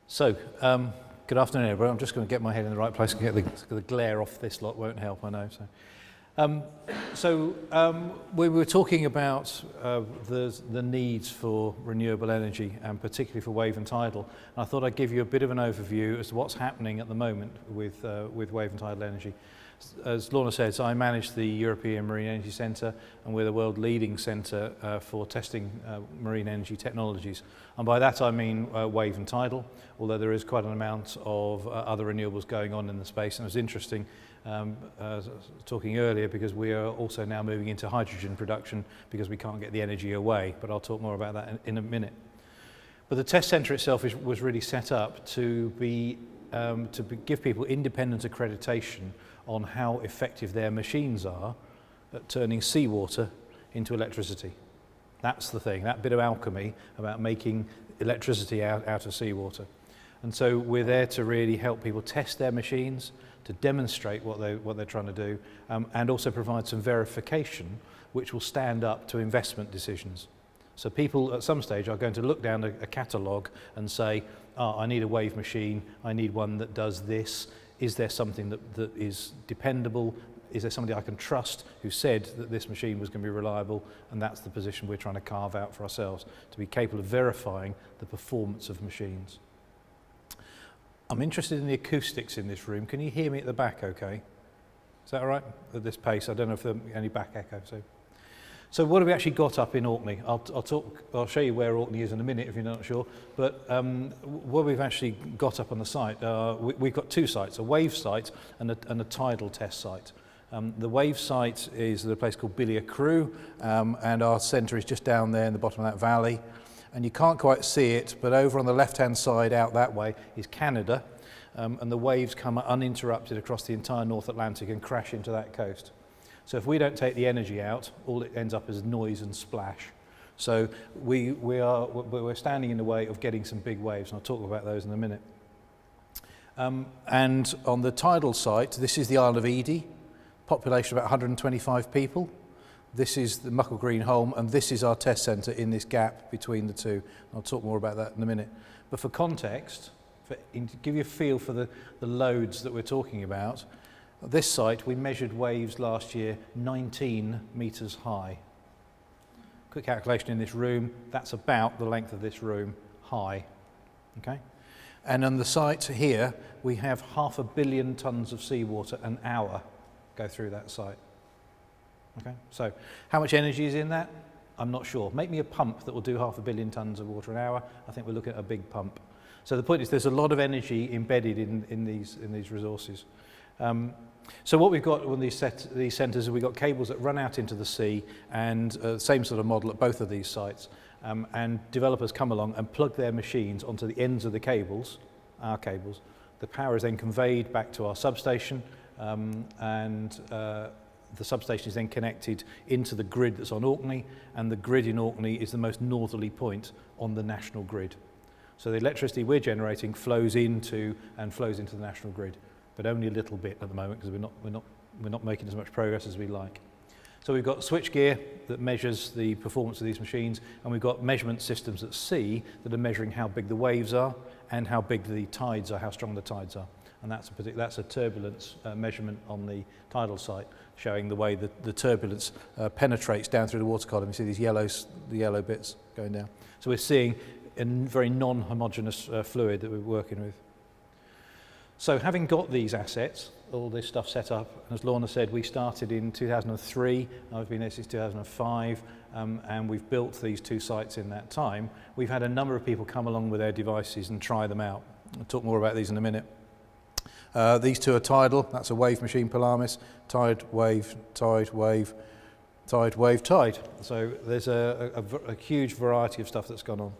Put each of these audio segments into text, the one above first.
So, good afternoon, everyone. I'm just going to get my head in the right place and get the glare off this lot. Won't help, I know. We were talking about the needs for renewable energy, and particularly for wave and tidal. And I thought I'd give you a bit of an overview as to what's happening at the moment with wave and tidal energy. As Lorna says, I manage the European Marine Energy Centre, and we're the world leading centre for testing marine energy technologies. And by that I mean wave and tidal, although there is quite an amount of other renewables going on in the space. And it was interesting talking earlier, because we are also now moving into hydrogen production because we can't get the energy away, but I'll talk more about that in a minute. But the test centre itself was really set up to give people independent accreditation on how effective their machines are at turning seawater into electricity. That's the thing, that bit of alchemy about making electricity out of seawater. And so we're there to really help people test their machines, to demonstrate what they're trying to do, and also provide some verification which will stand up to investment decisions. So people at some stage are going to look down a catalogue and say, I need a wave machine, I need one that does this. Is there something that is dependable? Is there somebody I can trust who said that this machine was going to be reliable? And that's the position we're trying to carve out for ourselves, to be capable of verifying the performance of machines. I'm interested in the acoustics in this room. Can you hear me at the back okay? Is that all right at this pace? I don't know if there's any back echo. So what have we actually got up in Orkney? I'll show you where Orkney is in a minute if you're not sure. But what we've actually got up on the site, we've got two sites, a wave site and a tidal test site. The wave site is at a place called Billia Crew, and our centre is just down there in the bottom of that valley. And you can't quite see it, but over on the left-hand side out that way is Canada, and the waves come uninterrupted across the entire North Atlantic and crash into that coast. So if we don't take the energy out, all it ends up is noise and splash. So we're standing in the way of getting some big waves, and I'll talk about those in a minute. And on the tidal site, this is the Isle of Edy, population about 125 people. This is the Muckle Green Holm, and this is our test centre in this gap between the two. I'll talk more about that in a minute. But for context, to give you a feel for the loads that we're talking about, at this site we measured waves last year 19 metres high. Quick calculation in this room, that's about the length of this room high. Okay? And on the site here we have 500 million tonnes of seawater an hour go through that site. Okay, so how much energy is in that? I'm not sure. Make me a pump that will do 500 million tonnes of water an hour. I think we're looking at a big pump. So the point is there's a lot of energy embedded in these resources. So what we've got on these centres is we've got cables that run out into the sea, and same sort of model at both of these sites. And developers come along and plug their machines onto the ends of the cables, our cables. The power is then conveyed back to our substation, the substation is then connected into the grid that's on Orkney, and the grid in Orkney is the most northerly point on the national grid. So the electricity we're generating flows into the national grid, but only a little bit at the moment because we're not making as much progress as we like. So we've got switchgear that measures the performance of these machines, and we've got measurement systems at sea that are measuring how big the waves are and how big the tides are, how strong the tides are. And that's a turbulence measurement on the tidal site, showing the way that the turbulence penetrates down through the water column. You see these the yellow bits going down. So we're seeing a very non-homogeneous fluid that we're working with. So having got these assets, all this stuff set up, and as Lorna said, we started in 2003, I've been there since 2005, and we've built these two sites in that time. We've had a number of people come along with their devices and try them out. I'll talk more about these in a minute. These two are tidal, that's a wave machine, Polaris, tide, wave, tide, wave, tide, wave, tide. So there's a huge variety of stuff that's gone on.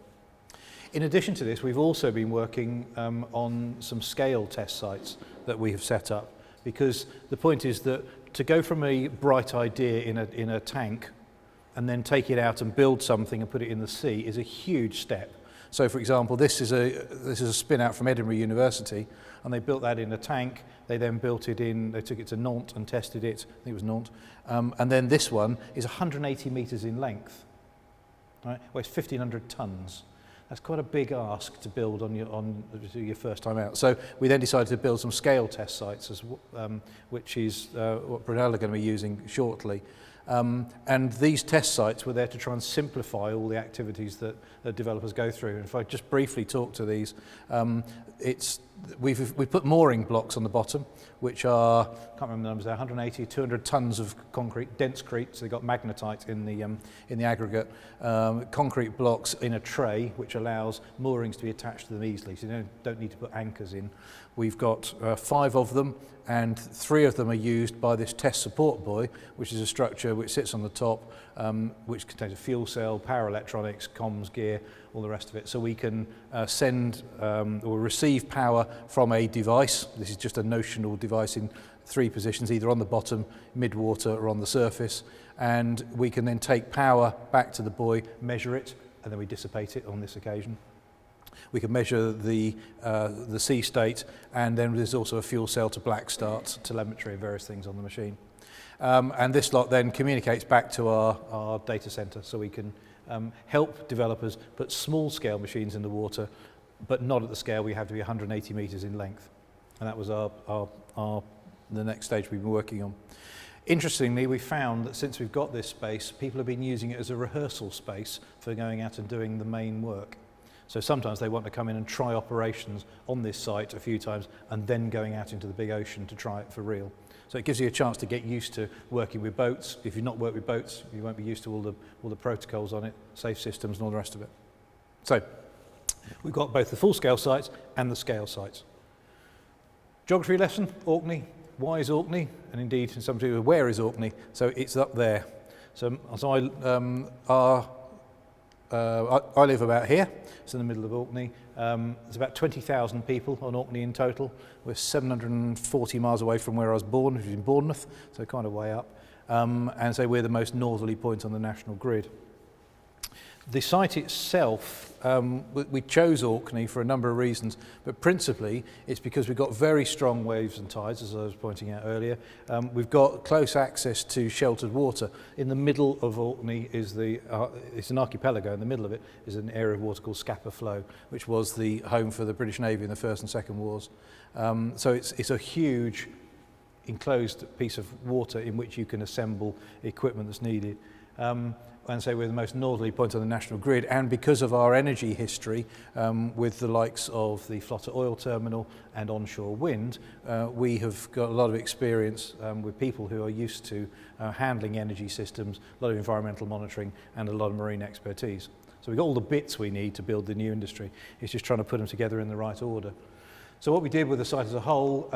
In addition to this, we've also been working on some scale test sites that we have set up, because the point is that to go from a bright idea in a tank and then take it out and build something and put it in the sea is a huge step. So for example, this is a spin out from Edinburgh University, and they built that in a tank. They then built it in, they took it to Nantes and tested it, I think it was Nantes, and then this one is 180 metres in length, right? Weighs 1,500 tonnes. That's quite a big ask to build on your first time out. So we then decided to build some scale test sites, which is what Brunel are going to be using shortly. And these test sites were there to try and simplify all the activities that developers go through. And if I just briefly talk to these, we've put mooring blocks on the bottom, which are, I can't remember the numbers there, 180, 200 tons of concrete, dense concrete, so they've got magnetite in the aggregate, concrete blocks in a tray, which allows moorings to be attached to them easily, so you don't need to put anchors in. We've got 5 of them, and 3 of them are used by this test support buoy, which is a structure which sits on the top, which contains a fuel cell, power electronics, comms gear, all the rest of it. So we can send or receive power from a device. This is just a notional device in 3 positions, either on the bottom, mid-water, or on the surface. And we can then take power back to the buoy, measure it, and then we dissipate it on this occasion. We can measure the sea state, and then there's also a fuel cell to black start, telemetry of various things on the machine. And this lot then communicates back to our data center, so we can help developers put small scale machines in the water, but not at the scale we have to be 180 meters in length. And that was the next stage we've been working on. Interestingly, we found that since we've got this space, people have been using it as a rehearsal space for going out and doing the main work. So sometimes they want to come in and try operations on this site a few times and then going out into the big ocean to try it for real. So it gives you a chance to get used to working with boats. If you've not worked with boats, you won't be used to all the protocols on it, safe systems and all the rest of it. So we've got both the full-scale sites and the scale sites. Geography lesson, Orkney. Why is Orkney? And indeed, in some people, where is Orkney? So it's up there. So I live about here, it's in the middle of Orkney. There's about 20,000 people on Orkney in total. We're 740 miles away from where I was born, which is in Bournemouth, so kind of way up. And so we're the most northerly point on the national grid. The site itself, we chose Orkney for a number of reasons, but principally it's because we've got very strong waves and tides, as I was pointing out earlier. We've got close access to sheltered water. In the middle of Orkney is it's an archipelago. In the middle of it is an area of water called Scapa Flow, which was the home for the British Navy in the First and Second Wars. So it's a huge enclosed piece of water in which you can assemble equipment that's needed. And so we're the most northerly point on the national grid, and because of our energy history with the likes of the Flotta oil terminal and onshore wind, we have got a lot of experience with people who are used to handling energy systems, a lot of environmental monitoring and a lot of marine expertise. So we've got all the bits we need to build the new industry. It's just trying to put them together in the right order. So what we did with the site as a whole,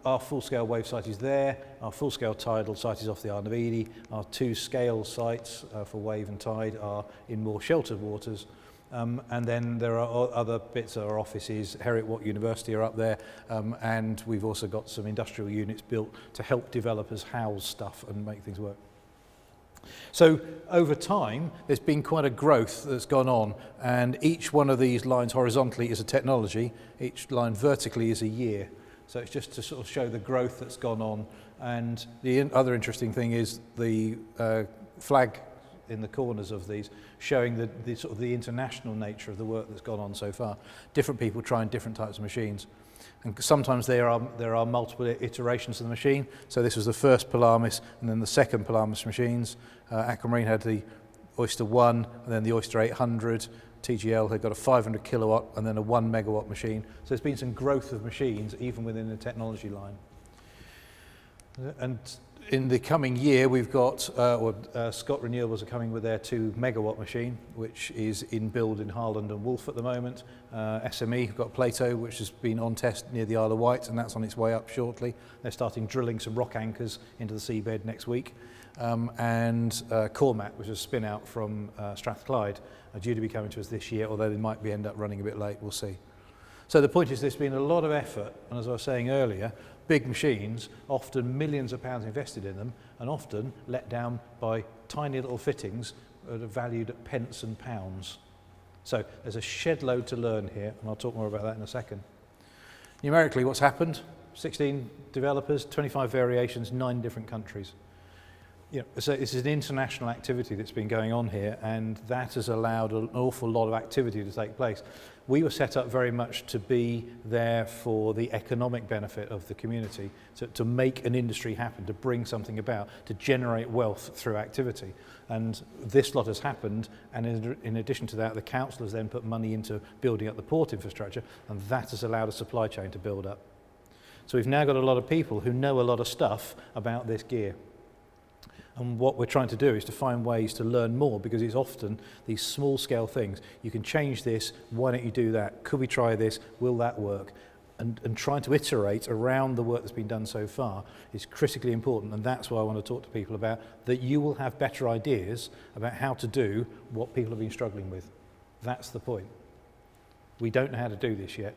our full-scale wave site is there, our full-scale tidal site is off the Isle of Ely, our 2 scale sites for wave and tide are in more sheltered waters, and then there are other bits, our offices, Heriot-Watt University are up there, and we've also got some industrial units built to help developers house stuff and make things work. So over time, there's been quite a growth that's gone on, and each one of these lines horizontally is a technology, each line vertically is a year. So it's just to sort of show the growth that's gone on. And the other interesting thing is the flag in the corners of these, showing the sort of the international nature of the work that's gone on so far. Different people trying different types of machines. And sometimes there are multiple iterations of the machine. So this was the first Polaris and then the second Polaris machines. Aquamarine had the Oyster 1 and then the Oyster 800. TGL had got a 500 kilowatt and then a 1 megawatt machine. So there's been some growth of machines even within the technology line. And in the coming year, we've got, Scott Renewables are coming with their 2 megawatt machine, which is in build in Harland and Wolf at the moment. SME have got Plato, which has been on test near the Isle of Wight, and that's on its way up shortly. They're starting drilling some rock anchors into the seabed next week. And Cormat, which is a spin out from Strathclyde, are due to be coming to us this year, although they might end up running a bit late, we'll see. So the point is there's been a lot of effort, and as I was saying earlier, big machines, often millions of pounds invested in them, and often let down by tiny little fittings that are valued at pence and pounds. So there's a shed load to learn here, and I'll talk more about that in a second. Numerically, what's happened? 16 developers, 25 variations, 9 different countries. So it's an international activity that's been going on here, and that has allowed an awful lot of activity to take place. We were set up very much to be there for the economic benefit of the community, to make an industry happen, to bring something about, to generate wealth through activity. And this lot has happened, and in addition to that, the council has then put money into building up the port infrastructure, and that has allowed a supply chain to build up. So we've now got a lot of people who know a lot of stuff about this gear. And what we're trying to do is to find ways to learn more, because it's often these small scale things. You can change this, why don't you do that? Could we try this? Will that work? And trying to iterate around the work that's been done so far is critically important, and that's why I want to talk to people about that. You will have better ideas about how to do what people have been struggling with. That's the point. We don't know how to do this yet.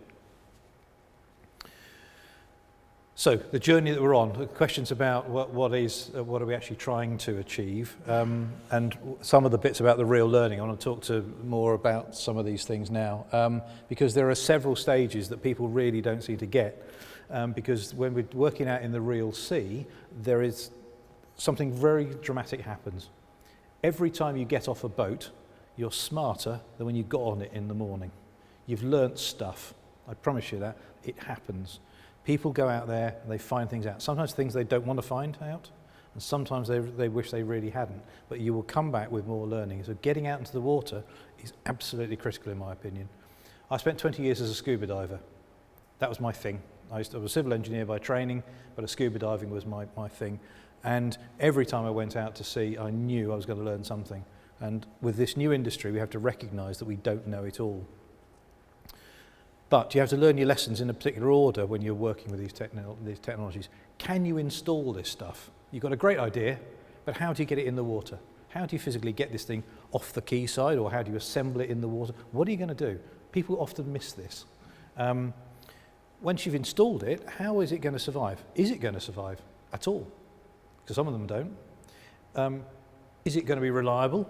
So the journey that we're on, the questions about what are we actually trying to achieve, and some of the bits about the real learning. I want to talk more about some of these things now, because there are several stages that people really don't seem to get, because when we're working out in the real sea, there is something very dramatic happens. Every time you get off a boat, you're smarter than when you got on it in the morning. You've learnt stuff. I promise you that. It happens. People go out there and they find things out. Sometimes things they don't want to find out, and sometimes they wish they really hadn't. But you will come back with more learning. So getting out into the water is absolutely critical, in my opinion. I spent 20 years as a scuba diver. That was my thing. I was a civil engineer by training, but scuba diving was my thing. And every time I went out to sea, I knew I was going to learn something. And with this new industry, we have to recognise that we don't know it all. But you have to learn your lessons in a particular order when you're working with these technologies. Can you install this stuff? You've got a great idea, but how do you get it in the water? How do you physically get this thing off the quayside, or how do you assemble it in the water? What are you going to do? People often miss this. Once you've installed it, how is it going to survive? Is it going to survive at all? Because some of them don't. Is it going to be reliable?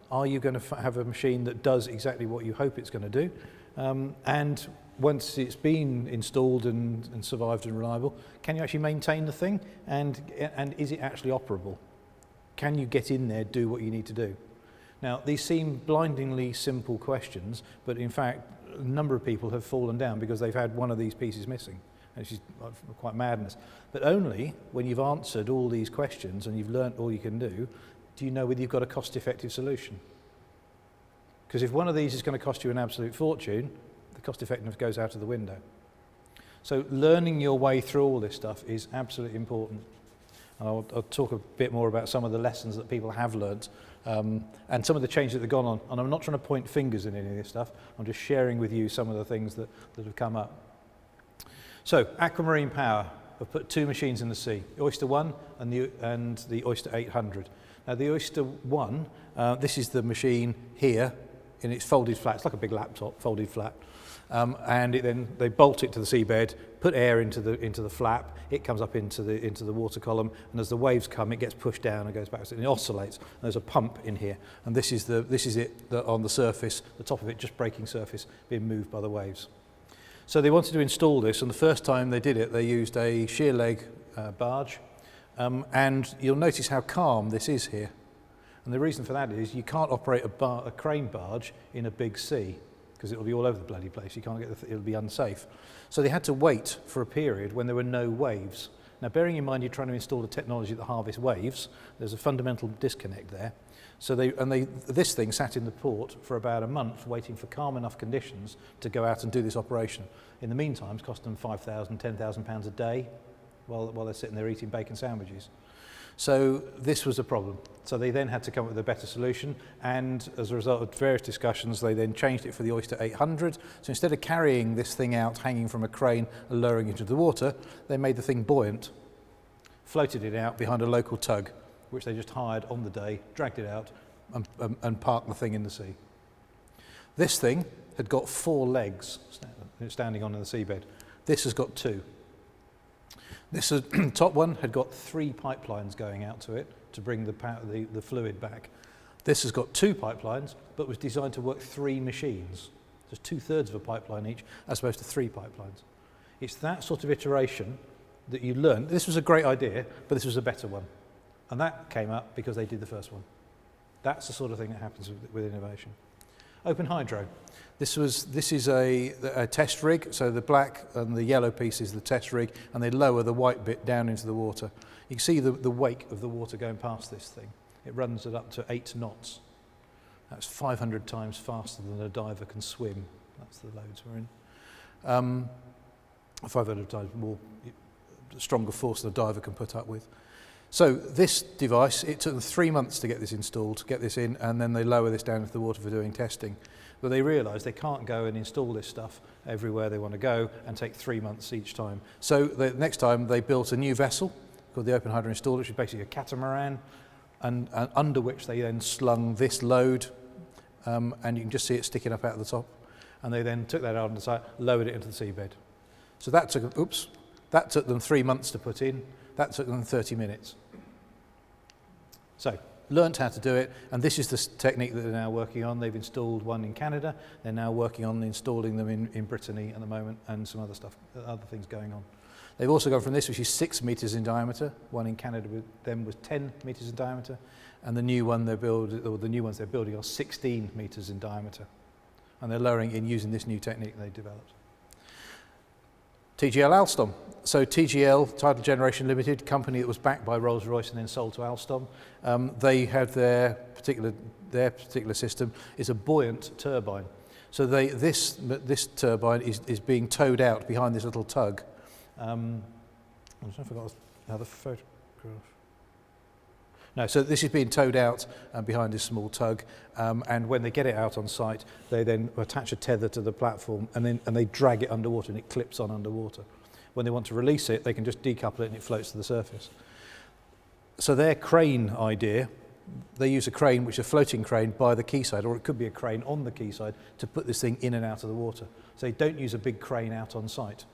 Are you going to have a machine that does exactly what you hope it's going to do? And once it's been installed and survived and reliable, can you actually maintain the thing? And is it actually operable? Can you get in there, do what you need to do? Now, these seem blindingly simple questions, but in fact, a number of people have fallen down because they've had one of these pieces missing. Which is quite madness. But only when you've answered all these questions and you've learnt all you can do you know whether you've got a cost-effective solution. Because if one of these is going to cost you an absolute fortune, the cost effectiveness goes out of the window. So learning your way through all this stuff is absolutely important. And I'll talk a bit more about some of the lessons that people have learnt, and some of the changes that have gone on. And I'm not trying to point fingers in any of this stuff. I'm just sharing with you some of the things that have come up. So aquamarine power. I've put two machines in the sea, the Oyster 1 and the Oyster 800. Now the Oyster 1, this is the machine here, and it's folded flat. It's like a big laptop, folded flat. And then they bolt it to the seabed, put air into the flap. It comes up into the water column, and as the waves come, it gets pushed down and goes back. And it oscillates. And there's a pump in here, and this is it on the surface, the top of it, just breaking surface, being moved by the waves. So they wanted to install this, and the first time they did it, they used a sheer leg barge, and you'll notice how calm this is here. And the reason for that is you can't operate a crane barge in a big sea, because it'll be all over the bloody place. You can't it'll be unsafe. So they had to wait for a period when there were no waves. Now, bearing in mind you're trying to install a technology that harvests waves, there's a fundamental disconnect there. So this thing sat in the port for about a month, waiting for calm enough conditions to go out and do this operation. In the meantime, it's cost them £5,000, £10,000 a day while they're sitting there eating bacon sandwiches. So this was a problem. So they then had to come up with a better solution, and as a result of various discussions, they then changed it for the Oyster 800. So instead of carrying this thing out, hanging from a crane and lowering it into the water, they made the thing buoyant, floated it out behind a local tug, which they just hired on the day, dragged it out, and parked the thing in the sea. This thing had got 4 legs standing on the seabed. This has got 2. This top one had got 3 pipelines going out to it to bring the fluid back. This has got 2 pipelines, but was designed to work 3 machines. There's 2/3 of a pipeline each, as opposed to 3 pipelines. It's that sort of iteration that you learn. This was a great idea, but this was a better one. And that came up because they did the first one. That's the sort of thing that happens with innovation. Open hydro. This is a test rig, so the black and the yellow piece is the test rig, and they lower the white bit down into the water. You can see the wake of the water going past this thing. It runs at up to 8 knots. That's 500 times faster than a diver can swim. That's the loads we're in. 500 times more stronger force than a diver can put up with. So this device, it took them 3 months to get this installed, to get this in, and then they lower this down into the water for doing testing. But they realise they can't go and install this stuff everywhere they want to go and take 3 months each time. So the next time they built a new vessel called the Open Hydro Installer, which is basically a catamaran, and under which they then slung this load, and you can just see it sticking up out of the top. And they then took that out on the side, lowered it into the seabed. So that took them 3 months to put in. That took them 30 minutes. So, learnt how to do it, and this is the technique that they're now working on. They've installed one in Canada. They're now working on installing them in Brittany at the moment, and some other stuff, other things going on. They've also gone from this, which is 6 meters in diameter. One in Canada with them was 10 meters in diameter, and the new one the new ones they're building are 16 meters in diameter, and they're lowering in using this new technique they developed. TGL Alstom. So TGL, Tidal Generation Limited, company that was backed by Rolls-Royce and then sold to Alstom. They had their particular system is a buoyant turbine. So this turbine is being towed out behind this little tug. I forgot another photograph. No, so this is being towed out behind this small tug, and when they get it out on site, they then attach a tether to the platform, and they drag it underwater, and it clips on underwater. When they want to release it, they can just decouple it, and it floats to the surface. So their crane idea, they use a crane, which is a floating crane by the quayside, or it could be a crane on the quayside, to put this thing in and out of the water. So they don't use a big crane out on site.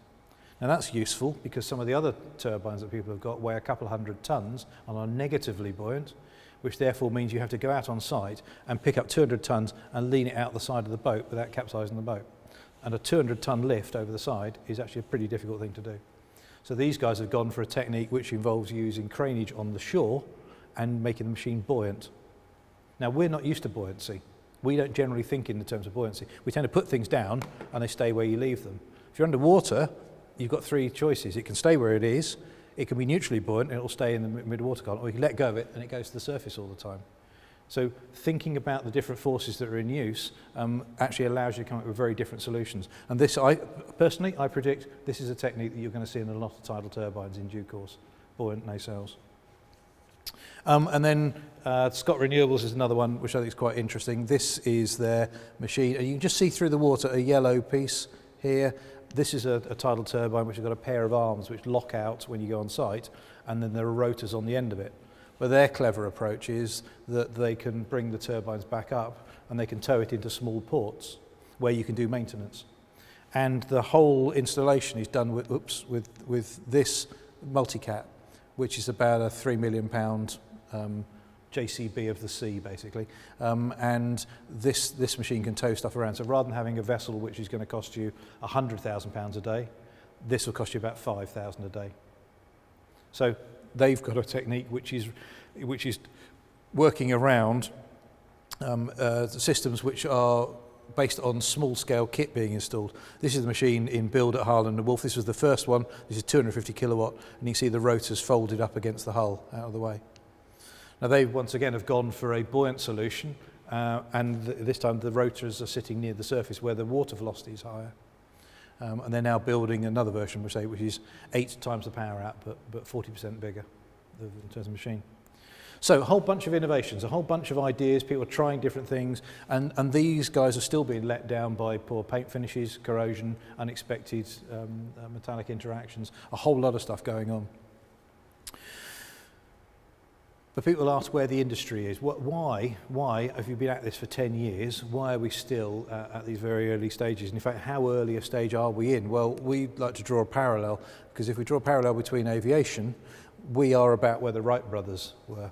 Now that's useful because some of the other turbines that people have got weigh a couple of 100 tons and are negatively buoyant, which therefore means you have to go out on site and pick up 200 tons and lean it out the side of the boat without capsizing the boat. And a 200-ton lift over the side is actually a pretty difficult thing to do. So these guys have gone for a technique which involves using craneage on the shore and making the machine buoyant. Now we're not used to buoyancy. We don't generally think in the terms of buoyancy. We tend to put things down and they stay where you leave them. If you're underwater, you've got 3 choices. It can stay where it is, it can be neutrally buoyant and it'll stay in the mid-water column, or you can let go of it and it goes to the surface all the time. So thinking about the different forces that are in use actually allows you to come up with very different solutions. And this, personally, I predict this is a technique that you're going to see in a lot of tidal turbines in due course, buoyant nacelles. And then Scott Renewables is another one which I think is quite interesting. This is their machine, and you can just see through the water a yellow piece here. This is a tidal turbine which has got a pair of arms which lock out when you go on site, and then there are rotors on the end of it. But their clever approach is that they can bring the turbines back up and they can tow it into small ports where you can do maintenance. And the whole installation is done with this multicat, which is about a £3 million JCB of the sea, basically. And this machine can tow stuff around. So rather than having a vessel which is going to cost you £100,000 a day, this will cost you about £5,000 a day. So they've got a technique which is working around systems which are based on small-scale kit being installed. This is the machine in build at Harland and Wolff. This was the first one. This is 250 kilowatt, and you can see the rotors folded up against the hull out of the way. Now they once again have gone for a buoyant solution, and this time the rotors are sitting near the surface where the water velocity is higher. And they're now building another version, which is 8 times the power output, but 40% bigger in terms of machine. So a whole bunch of innovations, a whole bunch of ideas, people are trying different things, and these guys are still being let down by poor paint finishes, corrosion, unexpected metallic interactions, a whole lot of stuff going on. But people ask where the industry is. Why, if you've been at this for 10 years, why are we still at these very early stages? And in fact, how early a stage are we in? Well, we'd like to draw a parallel, because if we draw a parallel between aviation, we are about where the Wright brothers were.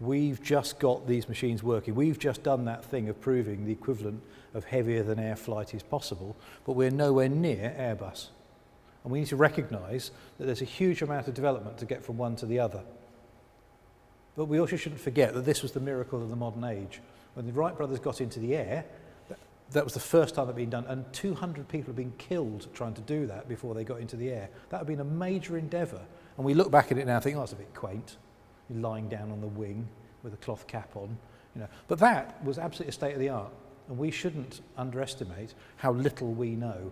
We've just got these machines working. We've just done that thing of proving the equivalent of heavier than air flight is possible, but we're nowhere near Airbus. And we need to recognise that there's a huge amount of development to get from one to the other. But we also shouldn't forget that this was the miracle of the modern age. When the Wright brothers got into the air, that was the first time it had been done, and 200 people have been killed trying to do that before they got into the air. That had been a major endeavour. And we look back at it now and think, oh, that's a bit quaint. You're lying down on the wing with a cloth cap on. But that was absolutely a state of the art. And we shouldn't underestimate how little we know.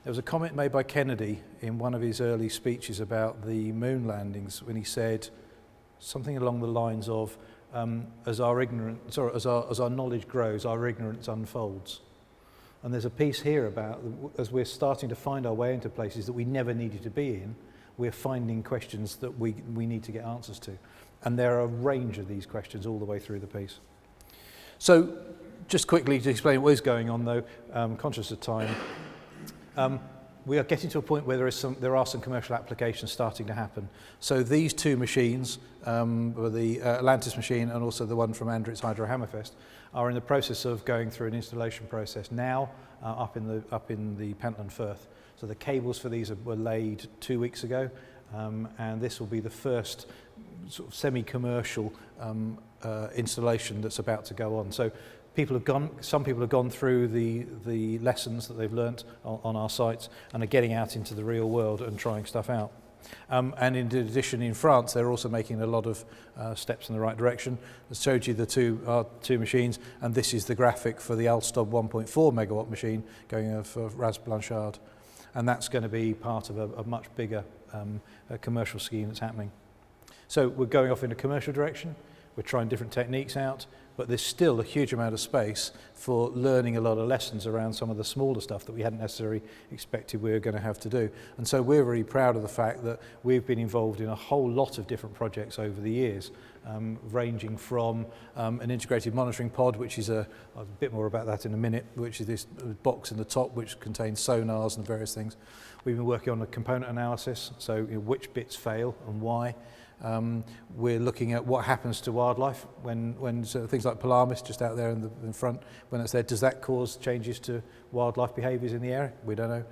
There was a comment made by Kennedy in one of his early speeches about the moon landings when he said something along the lines of, as our knowledge grows, our ignorance unfolds. And there's a piece here about, as we're starting to find our way into places that we never needed to be in, we're finding questions that we need to get answers to. And there are a range of these questions all the way through the piece. So, just quickly to explain what is going on though, conscious of time, we are getting to a point where there are some commercial applications starting to happen. So these two machines, the Atlantis machine and also the one from Andritz Hydro Hammerfest, are in the process of going through an installation process now up in the Pentland Firth. So the cables for these were laid 2 weeks ago, and this will be the first sort of semi-commercial installation that's about to go on. So some people have gone through the lessons that they've learnt on our sites and are getting out into the real world and trying stuff out. And in addition, in France, they're also making a lot of steps in the right direction. I showed you our two machines, and this is the graphic for the Alstom 1.4 megawatt machine going for Ras Blanchard. And that's going to be part of a much bigger commercial scheme that's happening. So we're going off in a commercial direction. We're trying different techniques out, but there's still a huge amount of space for learning a lot of lessons around some of the smaller stuff that we hadn't necessarily expected we were going to have to do. And so we're really proud of the fact that we've been involved in a whole lot of different projects over the years, ranging from an integrated monitoring pod, which is a bit more about that in a minute, which is this box in the top which contains sonars and various things. We've been working on a component analysis, so which bits fail and why. We're looking at what happens to wildlife when things like Polaris just out there in front, when it's there, does that cause changes to wildlife behaviours in the area? We don't know.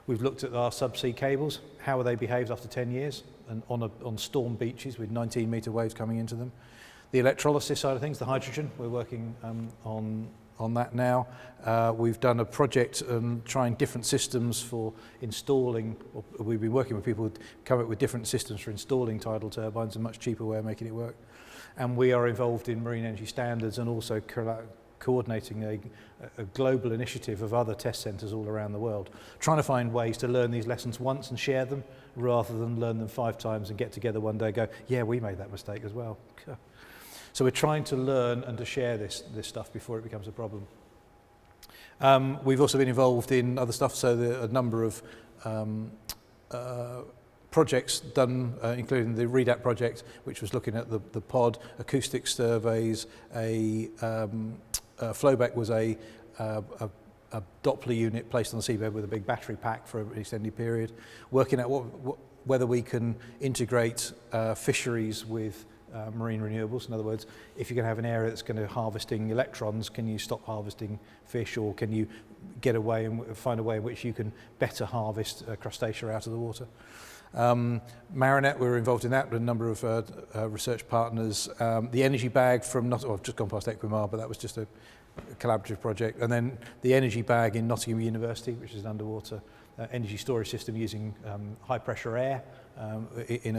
We've looked at our subsea cables, how are they behaved after 10 years and on storm beaches with 19-metre waves coming into them. The electrolysis side of things, the hydrogen, we're working on that now. We've done a project trying different systems for installing, or we've been working with people to come up with different systems for installing tidal turbines, a much cheaper way of making it work. And we are involved in marine energy standards and also coordinating a global initiative of other test centres all around the world, trying to find ways to learn these lessons once and share them rather than learn them 5 times and get together one day and go, yeah, we made that mistake as well. So we're trying to learn and to share this stuff before it becomes a problem. We've also been involved in other stuff, so there are a number of projects done, including the REDAP project, which was looking at the pod, acoustic surveys, flowback was a Doppler unit placed on the seabed with a big battery pack for an extended period, working out whether we can integrate fisheries with marine renewables. In other words, if you're going to have an area that's going to harvesting electrons, can you stop harvesting fish, or can you get away and find a way in which you can better harvest crustacea out of the water? Marinette, we were involved in that with a number of research partners. The energy bag from I've just gone past Equimar, but that was just a collaborative project. And then the energy bag in Nottingham University, which is an underwater energy storage system using high pressure air in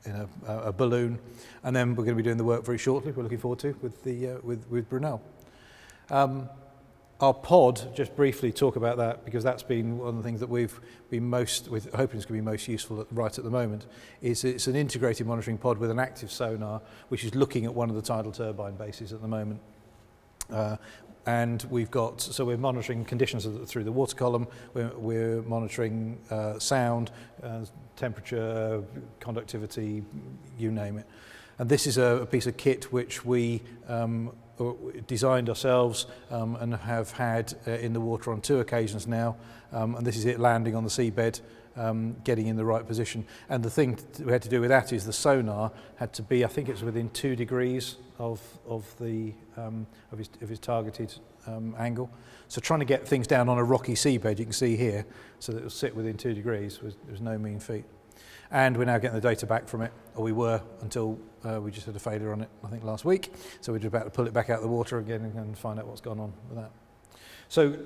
a balloon, and then we're going to be doing the work very shortly. We're looking forward to with Brunel. Our pod, just briefly talk about that because that's been one of the things that we've been hoping is going to be most useful right at the moment. It's an integrated monitoring pod with an active sonar, which is looking at one of the tidal turbine bases at the moment. And we're monitoring conditions through the water column, we're monitoring sound, temperature, conductivity, you name it. And this is a piece of kit which we designed ourselves and have had in the water on 2 occasions now. And this is it landing on the seabed, getting in the right position. And the thing we had to do with that is the sonar had to be, I think it's within 2 degrees of his targeted angle. So trying to get things down on a rocky seabed, you can see here, so that it'll sit within 2 degrees was no mean feat. And we're now getting the data back from it, or we were until we just had a failure on it, I think, last week. So we're just about to pull it back out of the water again and find out what's gone on with that. So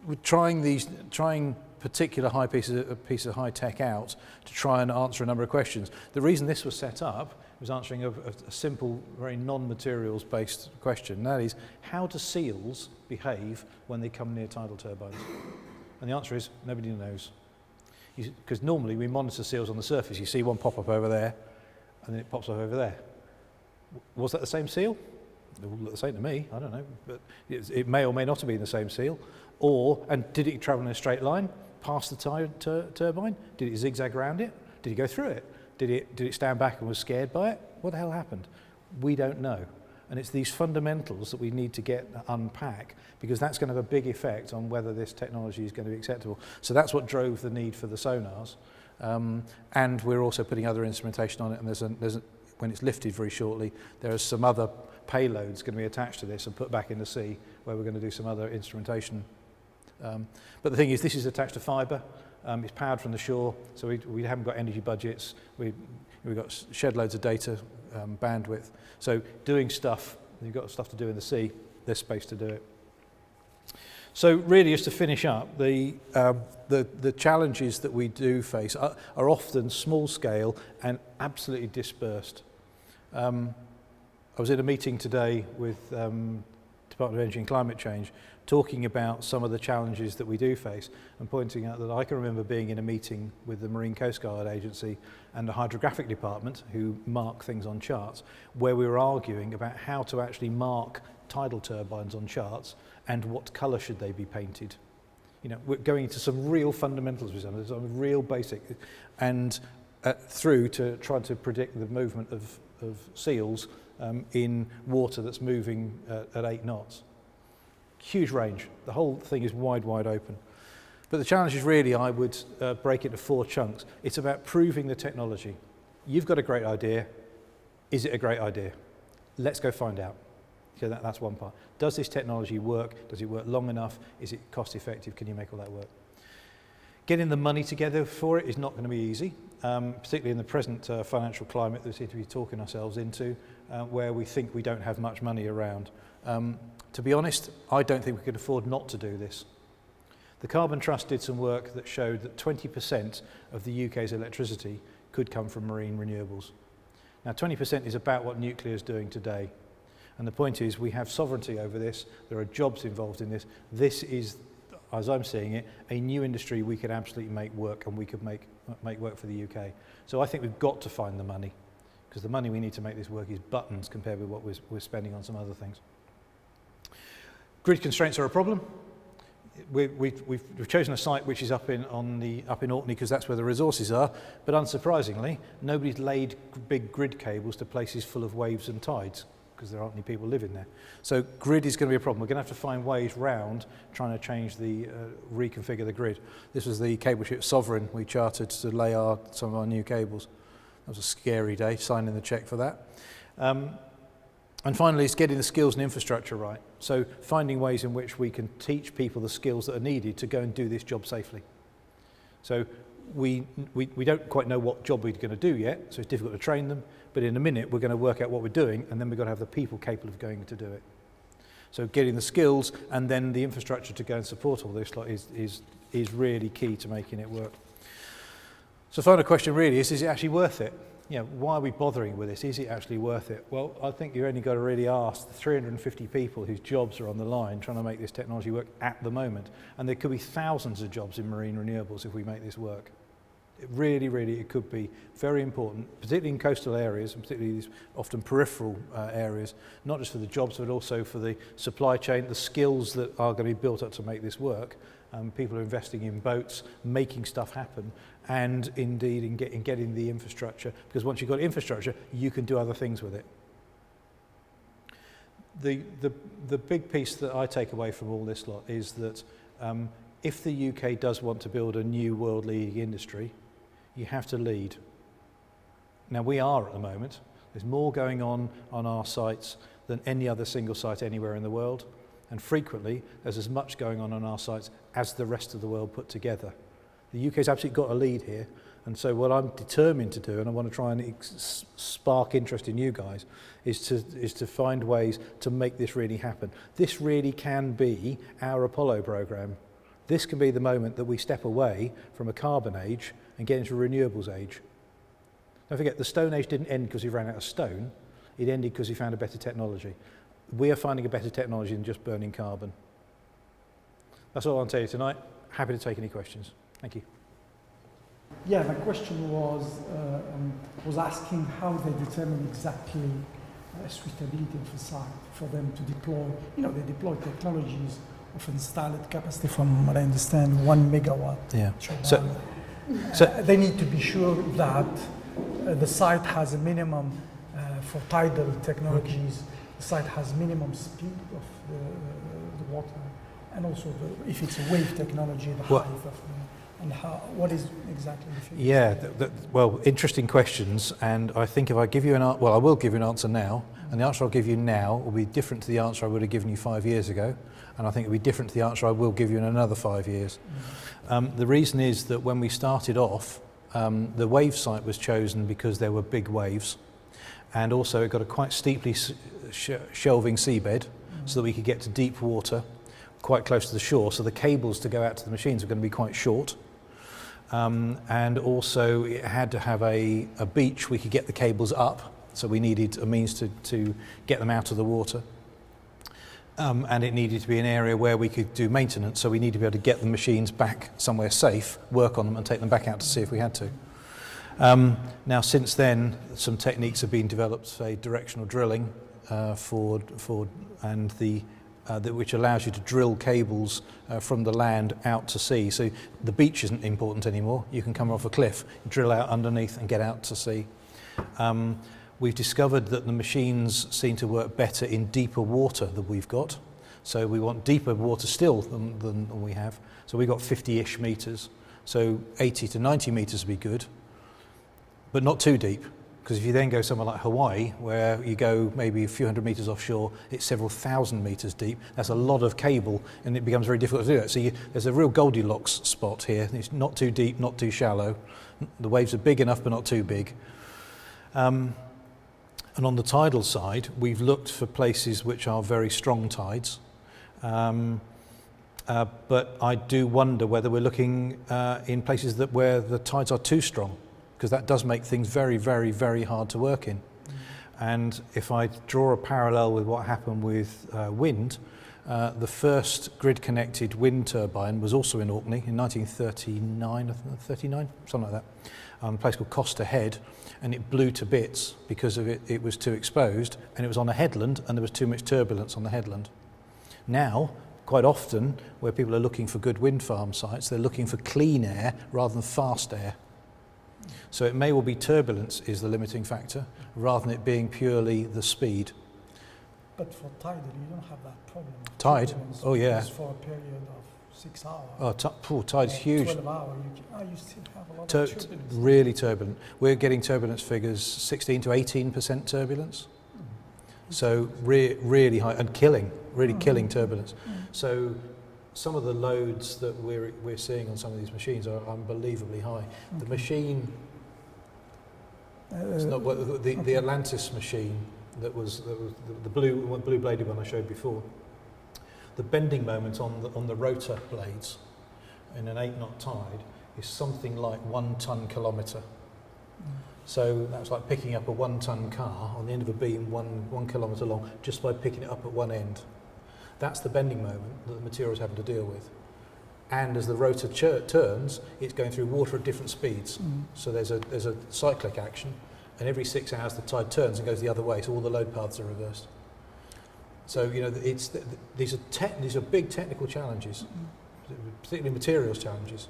we're trying particular piece of high tech out to try and answer a number of questions. The reason this was set up was answering a simple, very non-materials based question. And that is, how do seals behave when they come near tidal turbines? And the answer is, nobody knows. Because normally we monitor seals on the surface. You see one pop up over there, and then it pops up over there. Was that the same seal? It will look the same to me, I don't know. But it may or may not have been the same seal. And did it travel in a straight line past the turbine? Did it zigzag around it? Did it go through it? Did it stand back and was scared by it? What the hell happened? We don't know. And it's these fundamentals that we need to unpack, because that's going to have a big effect on whether this technology is going to be acceptable. So that's what drove the need for the sonars. And we're also putting other instrumentation on it, and when it's lifted very shortly, there are some other payloads going to be attached to this and put back in the sea, where we're going to do some other instrumentation. But the thing is, this is attached to fibre. It's powered from the shore, so we haven't got energy budgets. We've got shed loads of data, bandwidth. So doing stuff, you've got stuff to do in the sea, there's space to do it. So really, just to finish up, the challenges that we do face are often small scale and absolutely dispersed. I was in a meeting today with Department of Energy and Climate Change, talking about some of the challenges that we do face, and pointing out that I can remember being in a meeting with the Marine Coast Guard Agency and the Hydrographic Department, who mark things on charts, where we were arguing about how to actually mark tidal turbines on charts and what colour should they be painted. You know, we're going into some real fundamentals with some real basic, and through to trying to predict the movement of seals in water that's moving at 8 knots. Huge range. The whole thing is wide open. But the challenge is really, I would break it into 4 chunks. It's about proving the technology. You've got a great idea. Is it a great idea? Let's go find out. So that's one part. Does this technology work? Does it work long enough? Is it cost effective? Can you make all that work? Getting the money together for it is not going to be easy, particularly in the present financial climate that we seem to be talking ourselves into, where we think we don't have much money around. To be honest, I don't think we could afford not to do this. The Carbon Trust did some work that showed that 20% of the UK's electricity could come from marine renewables. Now, 20% is about what nuclear is doing today. And the point is, we have sovereignty over this. There are jobs involved in this. This is, as I'm seeing it, a new industry we could absolutely make work, and we could make work for the UK. So I think we've got to find the money, because the money we need to make this work is buttons compared with what we're spending on some other things. Grid constraints are a problem. We've chosen a site which is up in Orkney, because that's where the resources are, but unsurprisingly, nobody's laid big grid cables to places full of waves and tides, because there aren't any people living there. So grid is going to be a problem. We're going to have to find ways round trying to reconfigure the grid. This was the cable ship Sovereign we chartered to lay some of our new cables. That was a scary day, signing the cheque for that. And finally, it's getting the skills and infrastructure right. So finding ways in which we can teach people the skills that are needed to go and do this job safely. So we don't quite know what job we're going to do yet, so it's difficult to train them, but in a minute we're going to work out what we're doing, and then we've got to have the people capable of going to do it. So getting the skills and then the infrastructure to go and support all this is really key to making it work. So the final question really is it actually worth it? You know, why are we bothering with this? Is it actually worth it? Well, I think you've only got to really ask the 350 people whose jobs are on the line trying to make this technology work at the moment. And there could be thousands of jobs in marine renewables if we make this work. It really, it could be very important, particularly in coastal areas, and particularly these often peripheral areas, not just for the jobs, but also for the supply chain, the skills that are going to be built up to make this work. People are investing in boats, making stuff happen, and indeed in getting the infrastructure, because once you've got infrastructure, you can do other things with it. The big piece that I take away from all this lot is that if the UK does want to build a new world-leading industry, you have to lead. Now, we are at the moment. There's more going on our sites than any other single site anywhere in the world, and frequently there's as much going on our sites as the rest of the world put together. The UK's absolutely got a lead here, And so what I'm determined to do, and I want to try and spark interest in you guys, is to find ways to make this really happen. This really can be our Apollo program. This can be the moment that we step away from a carbon age and get into a renewables age. Don't forget, the Stone Age didn't end because we ran out of stone. It ended because we found a better technology. We are finding a better technology than just burning carbon. That's all I'll tell you tonight. Happy to take any questions. Thank you. Yeah, my question was asking how they determine exactly suitability of a site for them to deploy. You know, they deploy technologies of installed capacity from what I understand 1 megawatt. Yeah. So they need to be sure that the site has a minimum for tidal technologies. The site has minimum speed of the water, and also if it's a wave technology, the height of and how, what is exactly the figure? Yeah, well, interesting questions, and I think if I give you I will give you an answer now, and the answer I'll give you now will be different to the answer I would have given you 5 years ago, and I think it'll be different to the answer I will give you in another 5 years. The reason is that when we started off, the wave site was chosen because there were big waves, and also it got a quite steeply shelving seabed, so that we could get to deep water, quite close to the shore, so the cables to go out to the machines were going to be quite short. And also it had to have a beach we could get the cables up, so we needed a means to get them out of the water. And it needed to be an area where we could do maintenance, so we needed to be able to get the machines back somewhere safe, work on them and take them back out to sea if we had to. Now since then, some techniques have been developed, say directional drilling, which allows you to drill cables from the land out to sea. So the beach isn't important anymore. You can come off a cliff, drill out underneath and get out to sea. We've discovered that the machines seem to work better in deeper water than we've got. So we want deeper water still than we have. So we've got 50-ish meters. So 80 to 90 meters would be good, but not too deep. Because if you then go somewhere like Hawaii, where you go maybe a few hundred meters offshore, it's several thousand meters deep. That's a lot of cable, and it becomes very difficult to do that. So there's a real Goldilocks spot here. It's not too deep, not too shallow. The waves are big enough, but not too big. And on the tidal side, we've looked for places which are very strong tides. But I do wonder whether we're looking in places where the tides are too strong, because that does make things very, very, very hard to work in. And if I draw a parallel with what happened with wind, the first grid-connected wind turbine was also in Orkney in 1939, something like that, a place called Costa Head, and it blew to bits because of it was too exposed, and it was on a headland, and there was too much turbulence on the headland. Now, quite often, where people are looking for good wind farm sites, they're looking for clean air rather than fast air. So it may well be turbulence is the limiting factor, rather than it being purely the speed. But for tidal, you don't have that problem. Tide? Oh yeah. For a period of 6 hours. Oh, tide's huge. 12 hours, you still have a lot of turbulence. Really turbulent. We're getting turbulence figures 16 to 18% turbulence. So really high and killing turbulence. So some of the loads that we're seeing on some of these machines are unbelievably high. The machine, it's not the Atlantis machine that was the blue bladed one I showed before. The bending moment on the rotor blades in an 8-knot tide is something like 1 ton kilometre. So that's like picking up a 1 ton car on the end of a beam 1 kilometre long just by picking it up at one end. That's the bending moment that the material is having to deal with. And as the rotor turns, it's going through water at different speeds. So there's a cyclic action, and every 6 hours the tide turns and goes the other way, so all the load paths are reversed. So these are big technical challenges, particularly materials challenges.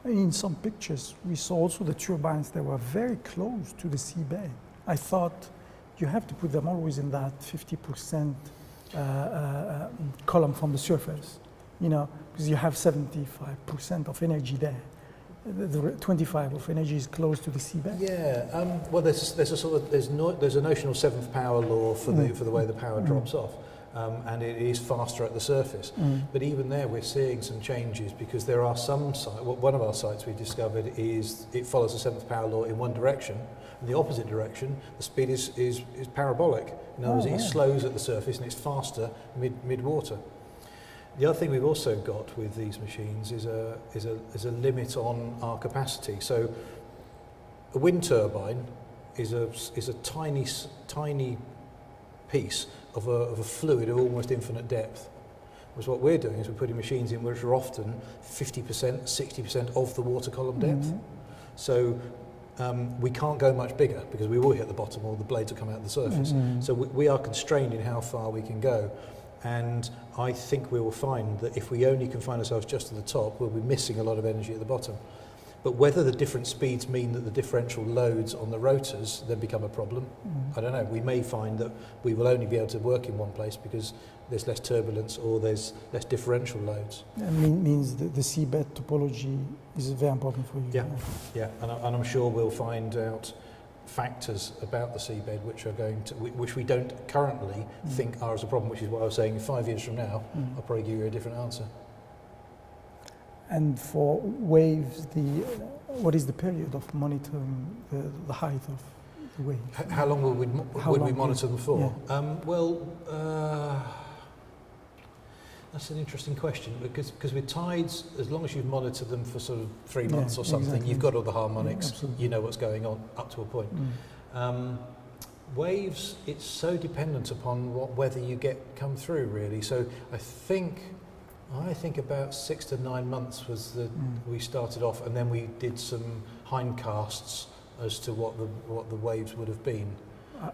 In some pictures, we saw also the turbines that were very close to the seabed. I thought you have to put them always in that 50% column from the surface, because you have 75% of energy there. The 25 of energy is close to the seabed. Yeah. Well, there's a notional seventh power law for the way the power drops off. and it is faster at the surface. But even there we're seeing some changes, because there are some sites, one of our sites we discovered is it follows the 7th power law in one direction. In the opposite direction, the speed is parabolic. In other words, it slows at the surface and it's faster mid-water. The other thing we've also got with these machines is a limit on our capacity. So a wind turbine is a tiny piece of a fluid of almost infinite depth. Whereas what we're doing is we're putting machines in which are often 50%, 60% of the water column depth. So we can't go much bigger, because we will hit the bottom or the blades will come out of the surface. So we are constrained in how far we can go. And I think we will find that if we only confine ourselves just to the top, we'll be missing a lot of energy at the bottom. But whether the different speeds mean that the differential loads on the rotors then become a problem, I don't know. We may find that we will only be able to work in one place because there's less turbulence or there's less differential loads. It means the seabed topology is very important for you. Yeah. And I'm sure we'll find out factors about the seabed which we don't currently think are as a problem, which is what I was saying. 5 years from now, I'll probably give you a different answer. And for waves, what is the period of monitoring the height of the wave? How long would we monitor them for? Yeah. That's an interesting question, because with tides, as long as you've monitored them for sort of 3 months or something, exactly. you've got all the harmonics, Absolutely. you know what's going on up to a point. Waves, it's so dependent upon what weather you get come through, really. So I think about 6 to 9 months was we started off, and then we did some hindcasts as to what the waves would have been.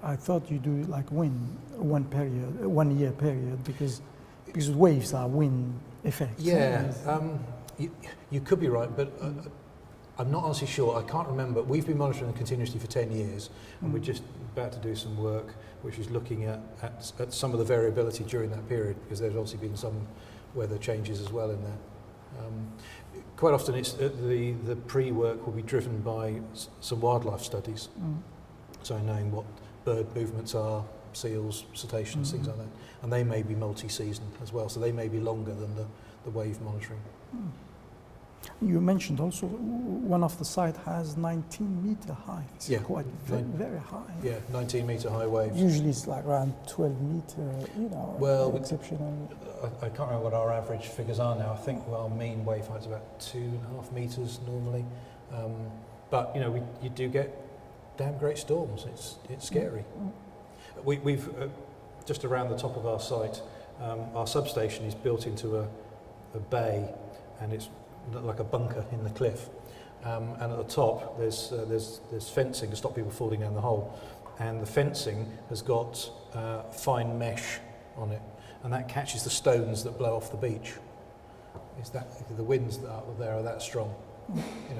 I thought you do like 1 year period, because waves are wind effects. Yeah, you could be right, but I'm not honestly sure. I can't remember. We've been monitoring them continuously for 10 years, and we're just about to do some work which is looking at some of the variability during that period, because there's obviously been some weather changes as well in there. Quite often it's the pre-work will be driven by some wildlife studies, so knowing what bird movements are, seals, cetaceans, things like that, and they may be multi-season as well, so they may be longer than the wave monitoring. You mentioned also one of the site has 19-meter height. It's quite very high. Yeah, 19-meter high waves. Usually it's like around 12 meter, exceptional. I can't remember what our average figures are now. I think our mean wave height's about 2.5 meters normally. But you do get damn great storms. It's scary. We've just around the top of our site, our substation is built into a bay, and it's like a bunker in the cliff. And at the top, there's fencing to stop people falling down the hole, and the fencing has got fine mesh on it, and that catches the stones that blow off the beach. Is that the winds that are there are that strong?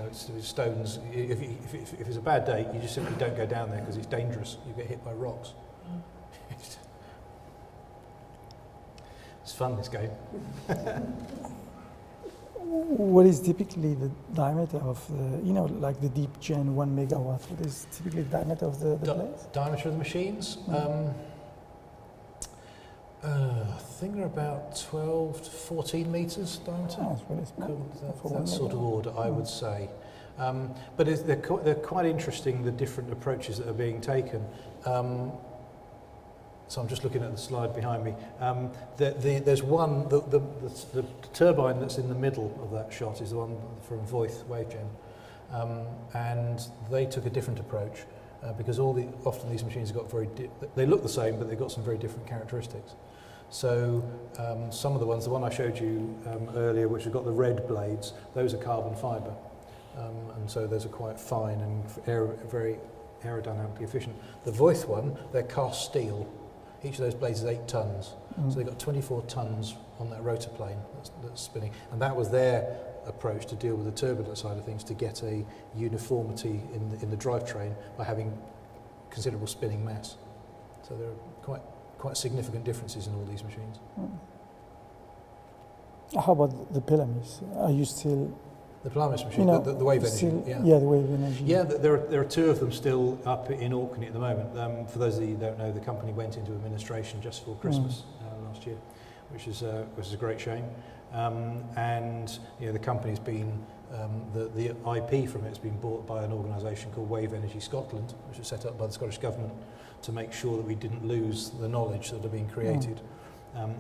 It's stones. If it's a bad day, you just simply don't go down there because it's dangerous. You get hit by rocks. It's fun, this game. What is typically the diameter of like the deep gen 1 megawatt? What is typically the diameter of the blades? Diameter of the machines? I think they're about 12 to 14 metres diameter. Oh, that's really small. That sort of order, I would say. But they're quite interesting, the different approaches that are being taken. So I'm just looking at the slide behind me. There's one, the turbine that's in the middle of that shot is the one from Voith WaveGen. And they took a different approach because often these machines have got they look the same, but they've got some very different characteristics. So some of the one I showed you earlier, which have got the red blades, those are carbon fibre. And so those are quite fine and very aerodynamically efficient. The Voith one, they're cast steel. Each of those blades is 8 tons. So they've got 24 tons on that rotor plane that's spinning. And that was their approach to deal with the turbulent side of things, to get a uniformity in the drivetrain by having considerable spinning mass. So there are quite significant differences in all these machines. How about the Pilamis? Are you still... The Pilamis machine, the wave engine. Yeah, the wave engine. Yeah, there are 2 of them still up in Orkney at the moment. For those of you who don't know, the company went into administration just before Christmas last year, which is a great shame. And the company's been the IP from it's been bought by an organisation called Wave Energy Scotland, which was set up by the Scottish Government to make sure that we didn't lose the knowledge that had been created.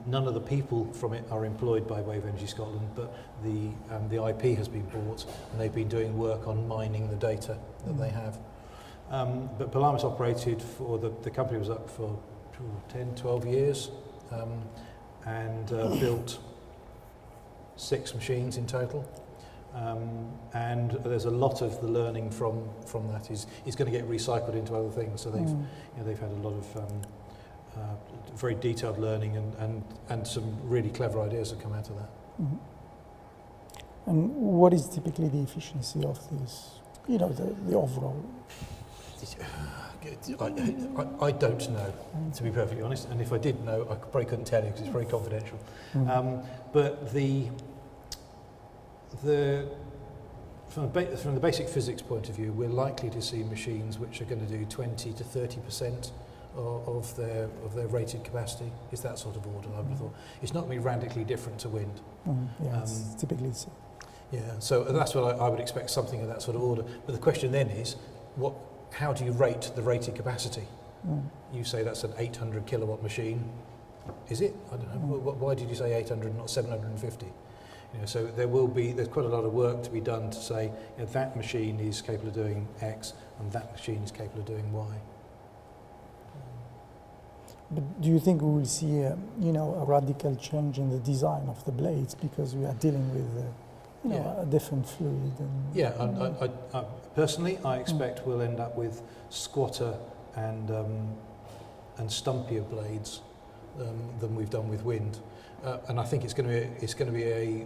None of the people from it are employed by Wave Energy Scotland, but the IP has been bought, and they've been doing work on mining the data that they have. But Polaris operated for the company was up for 10, 12 years, and built 6 machines in total. And there's a lot of the learning from that is going to get recycled into other things. So they've had a lot of very detailed learning and some really clever ideas that come out of that. Mm-hmm. And what is typically the efficiency of this? The overall. I don't know, to be perfectly honest. And if I did know, I probably couldn't tell you because it's very confidential. But from the basic physics point of view, we're likely to see machines which are going to do 20 to 30% of their rated capacity. Is that sort of order, I would have thought. It's not going to be radically different to wind. It's typically the same. Yeah, so that's what I would expect, something of that sort of order. But the question then is, how do you rate the rated capacity? You say that's an 800 kilowatt machine. Is it? I don't know. Why did you say 800, not 750? So there's quite a lot of work to be done to say that machine is capable of doing X and that machine is capable of doing Y. But do you think we will see a radical change in the design of the blades because we are dealing with a different fluid? I personally, I expect we'll end up with squatter and stumpier blades than we've done with wind. And I think it's going to be a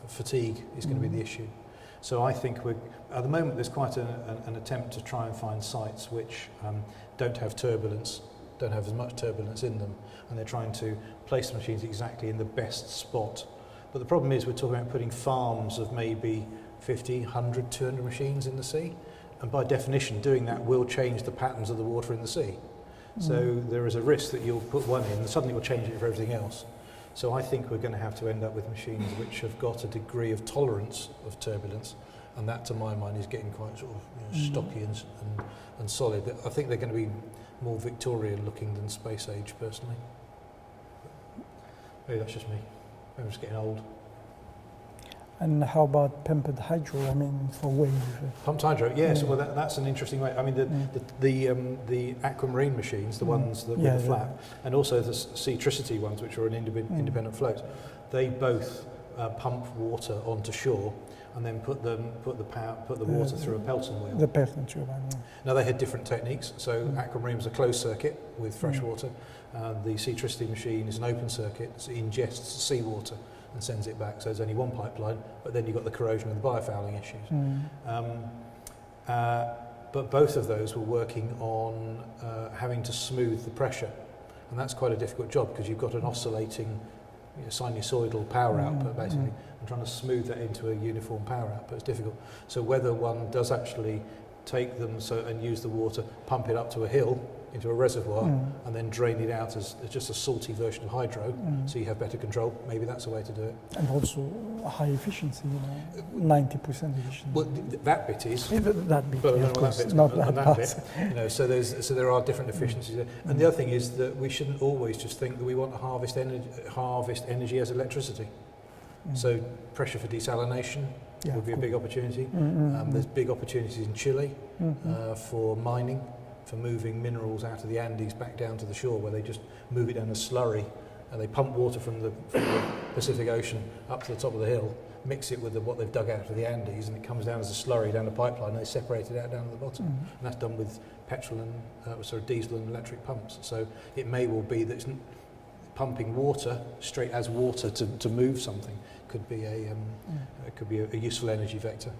fatigue is going to be the issue. So I think at the moment there's quite an attempt to try and find sites which don't have as much turbulence in them, and they're trying to place the machines exactly in the best spot. But the problem is we're talking about putting farms of maybe 50, 100, 200 machines in the sea, and by definition doing that will change the patterns of the water in the sea. So there is a risk that you'll put one in and suddenly will change it for everything else. So I think we're going to have to end up with machines which have got a degree of tolerance of turbulence, and that to my mind is getting quite sort of stocky and solid. I think they're going to be more Victorian looking than space age personally. Maybe that's just me. Maybe I'm just getting old. And how about pumped hydro? I mean, for wave. Pumped hydro, yes. Well, that's an interesting way. I mean, the aquamarine machines, the ones that with the flap, and also the Seatricity ones, which are an independent float, they both pump water onto shore and then put the water through a Pelton wheel. The Pelton turbine. Yeah. Now they had different techniques. So aquamarine was a closed circuit with fresh water. The Seatricity machine is an open circuit, so it ingests seawater and sends it back. So there's only one pipeline, but then you've got the corrosion and the biofouling issues. But both of those were working on having to smooth the pressure, and that's quite a difficult job because you've got an oscillating sinusoidal power output basically, and trying to smooth that into a uniform power output is difficult. So whether one does actually take them and use the water, pump it up to a hill into a reservoir and then drain it out as just a salty version of hydro, so you have better control. Maybe that's a way to do it. And also high efficiency, 90% efficiency. Well, that bit is. That bit, but of course, not that part. So there are different efficiencies there. And the other thing is that we shouldn't always just think that we want to harvest energy as electricity. So pressure for desalination would be a big opportunity. There's big opportunities in Chile for mining, for moving minerals out of the Andes back down to the shore, where they just move it down a slurry and they pump water from the Pacific Ocean up to the top of the hill, mix it with what they've dug out of the Andes, and it comes down as a slurry down the pipeline, and they separate it out down at the bottom. And that's done with petrol and diesel and electric pumps. So it may well be that it's pumping water straight as water to move something could be a useful energy vector.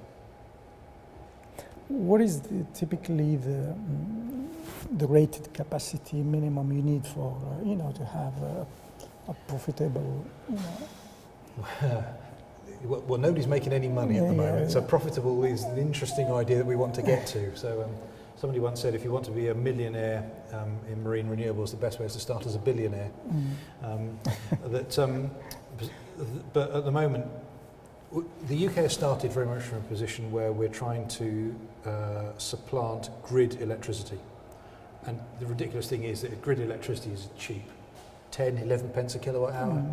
What is typically the rated capacity minimum you need for to have a profitable? Well, nobody's making any money at the moment, so profitable is an interesting idea that we want to get to. So Somebody once said, if you want to be a millionaire in marine renewables, the best way is to start as a billionaire. But at the moment, the UK has started very much from a position where we're trying to supplant grid electricity. And the ridiculous thing is that grid electricity is cheap. 10, 11 pence a kilowatt hour,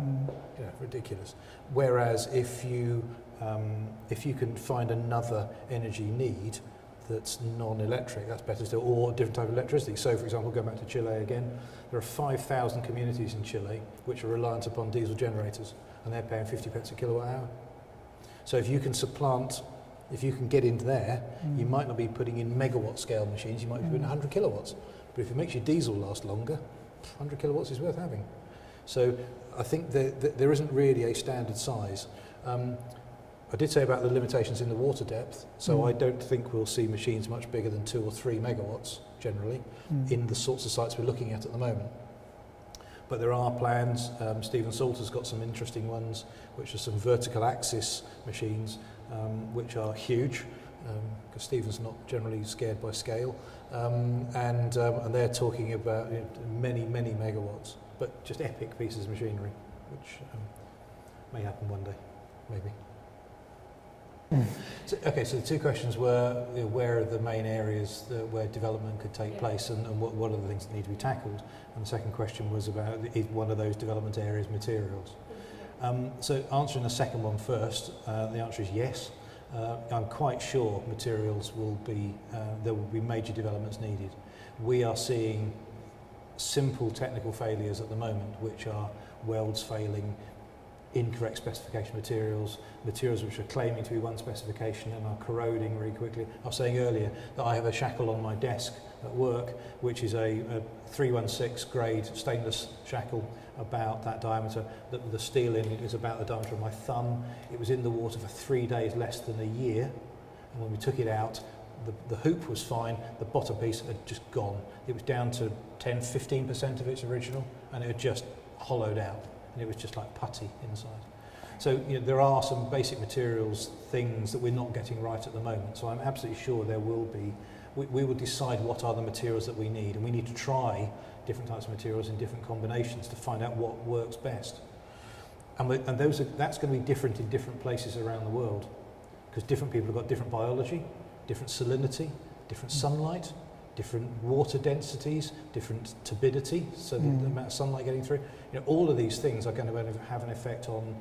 ridiculous. Whereas if you can find another energy need that's non-electric, that's better still, or a different type of electricity. So, for example, going back to Chile again, there are 5,000 communities in Chile which are reliant upon diesel generators, and they're paying 50 pence a kilowatt hour. So if you can supplant, if you can get into there, you might not be putting in megawatt scale machines, you might be putting 100 kilowatts. But if it makes your diesel last longer, 100 kilowatts is worth having. So I think there isn't really a standard size. I did say about the limitations in the water depth, so I don't think we'll see machines much bigger than 2 or 3 megawatts generally in the sorts of sites we're looking at the moment. But there are plans. Stephen Salter's got some interesting ones, which are some vertical axis machines, which are huge, because Stephen's not generally scared by scale, and they're talking about many megawatts, but just epic pieces of machinery, which may happen one day, maybe. So the two questions were, where are the main areas where development could take place, and what are the things that need to be tackled? And the second question was about, is one of those development areas materials? So answering the second one first, the answer is yes. I'm quite sure materials will be, there will be major developments needed. We are seeing simple technical failures at the moment, which are welds failing, incorrect specification materials which are claiming to be one specification and are corroding very quickly. I was saying earlier that I have a shackle on my desk at work, which is a 316 grade stainless shackle about that diameter. The steel in it is about the diameter of my thumb. It was in the water for 3 days, less than a year, and when we took it out, the hoop was fine, the bottom piece had just gone. It was down to 10-15% of its original, and it had just hollowed out. And it was just like putty inside. So there are some basic materials things that we're not getting right at the moment. So I'm absolutely sure there will be. We will decide what are the materials that we need, and we need to try different types of materials in different combinations to find out what works best. And that's going to be different in different places around the world, because different people have got different biology, different salinity, different sunlight, different water densities, different turbidity, so the amount of sunlight getting through. All of these things are going to have an effect on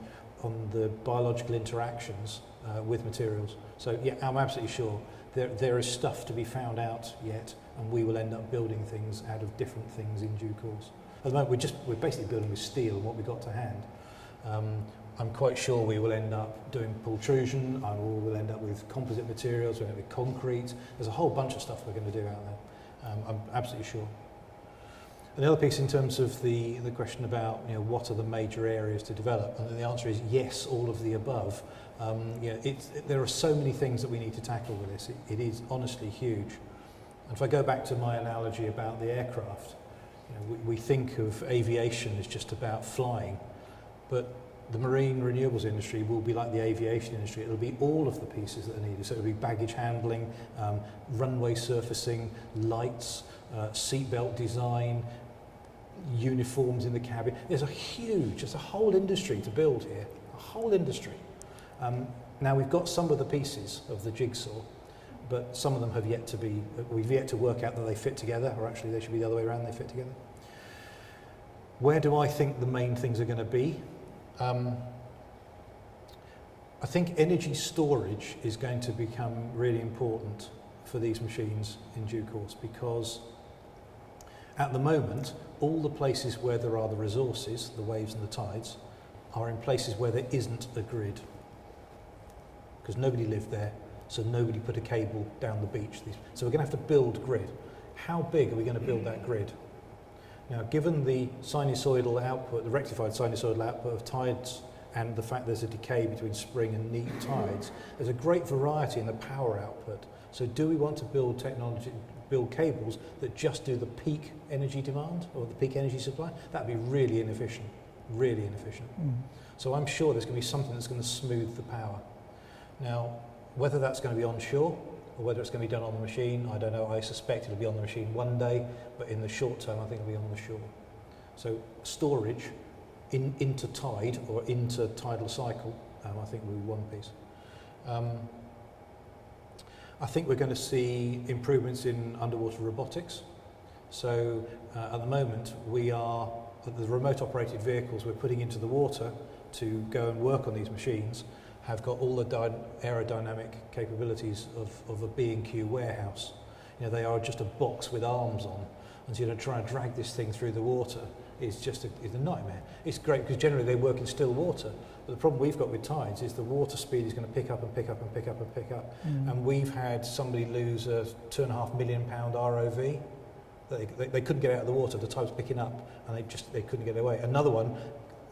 the biological interactions with materials. So yeah, I'm absolutely sure there is stuff to be found out yet, and we will end up building things out of different things in due course. At the moment, we're basically building with steel and what we've got to hand. I'm quite sure we will end up doing pultrusion, we'll end up with composite materials, we'll end up with concrete. There's a whole bunch of stuff we're going to do out there. I'm absolutely sure. And the other piece in terms of the question about what are the major areas to develop, and the answer is yes, all of the above. There are so many things that we need to tackle with this. It is honestly huge. And if I go back to my analogy about the aircraft, we think of aviation as just about flying, but the marine renewables industry will be like the aviation industry. It'll be all of the pieces that are needed. So it'll be baggage handling, runway surfacing, lights, seatbelt design, uniforms in the cabin. There's a whole industry to build here, a whole industry. Now we've got some of the pieces of the jigsaw, but some of them have yet to be, we've yet to work out that they fit together, or actually they should be the other way around, they fit together. Where do I think the main things are going to be? I think energy storage is going to become really important for these machines in due course, because at the moment, all the places where there are the resources, the waves and the tides, are in places where there isn't a grid. Because nobody lived there, so nobody put a cable down the beach. So we're going to have to build grid. How big are we going to build that grid? Now, given the sinusoidal output, the rectified sinusoidal output of tides, and the fact there's a decay between spring and neap tides, there's a great variety in the power output. So do we want to build cables that just do the peak energy demand or the peak energy supply? That'd be really inefficient, really inefficient. So I'm sure there's going to be something that's going to smooth the power. Now, whether that's going to be onshore or whether it's going to be done on the machine, I don't know. I suspect it'll be on the machine one day, but in the short term, I think it'll be on the shore. So storage into tide or into tidal cycle, I think will be one piece. I think we're going to see improvements in underwater robotics. So at the moment, the remote operated vehicles we're putting into the water to go and work on these machines have got all the aerodynamic capabilities of a B&Q warehouse. You know, they are just a box with arms on, and so try and drag this thing through the water is just it's a nightmare. It's great because generally they work in still water, but the problem we've got with tides is the water speed is going to pick up and pick up and pick up and pick up. And we've had somebody lose a £2.5 million ROV. They couldn't get out of the water, the tide was picking up, and they couldn't get away. Another one,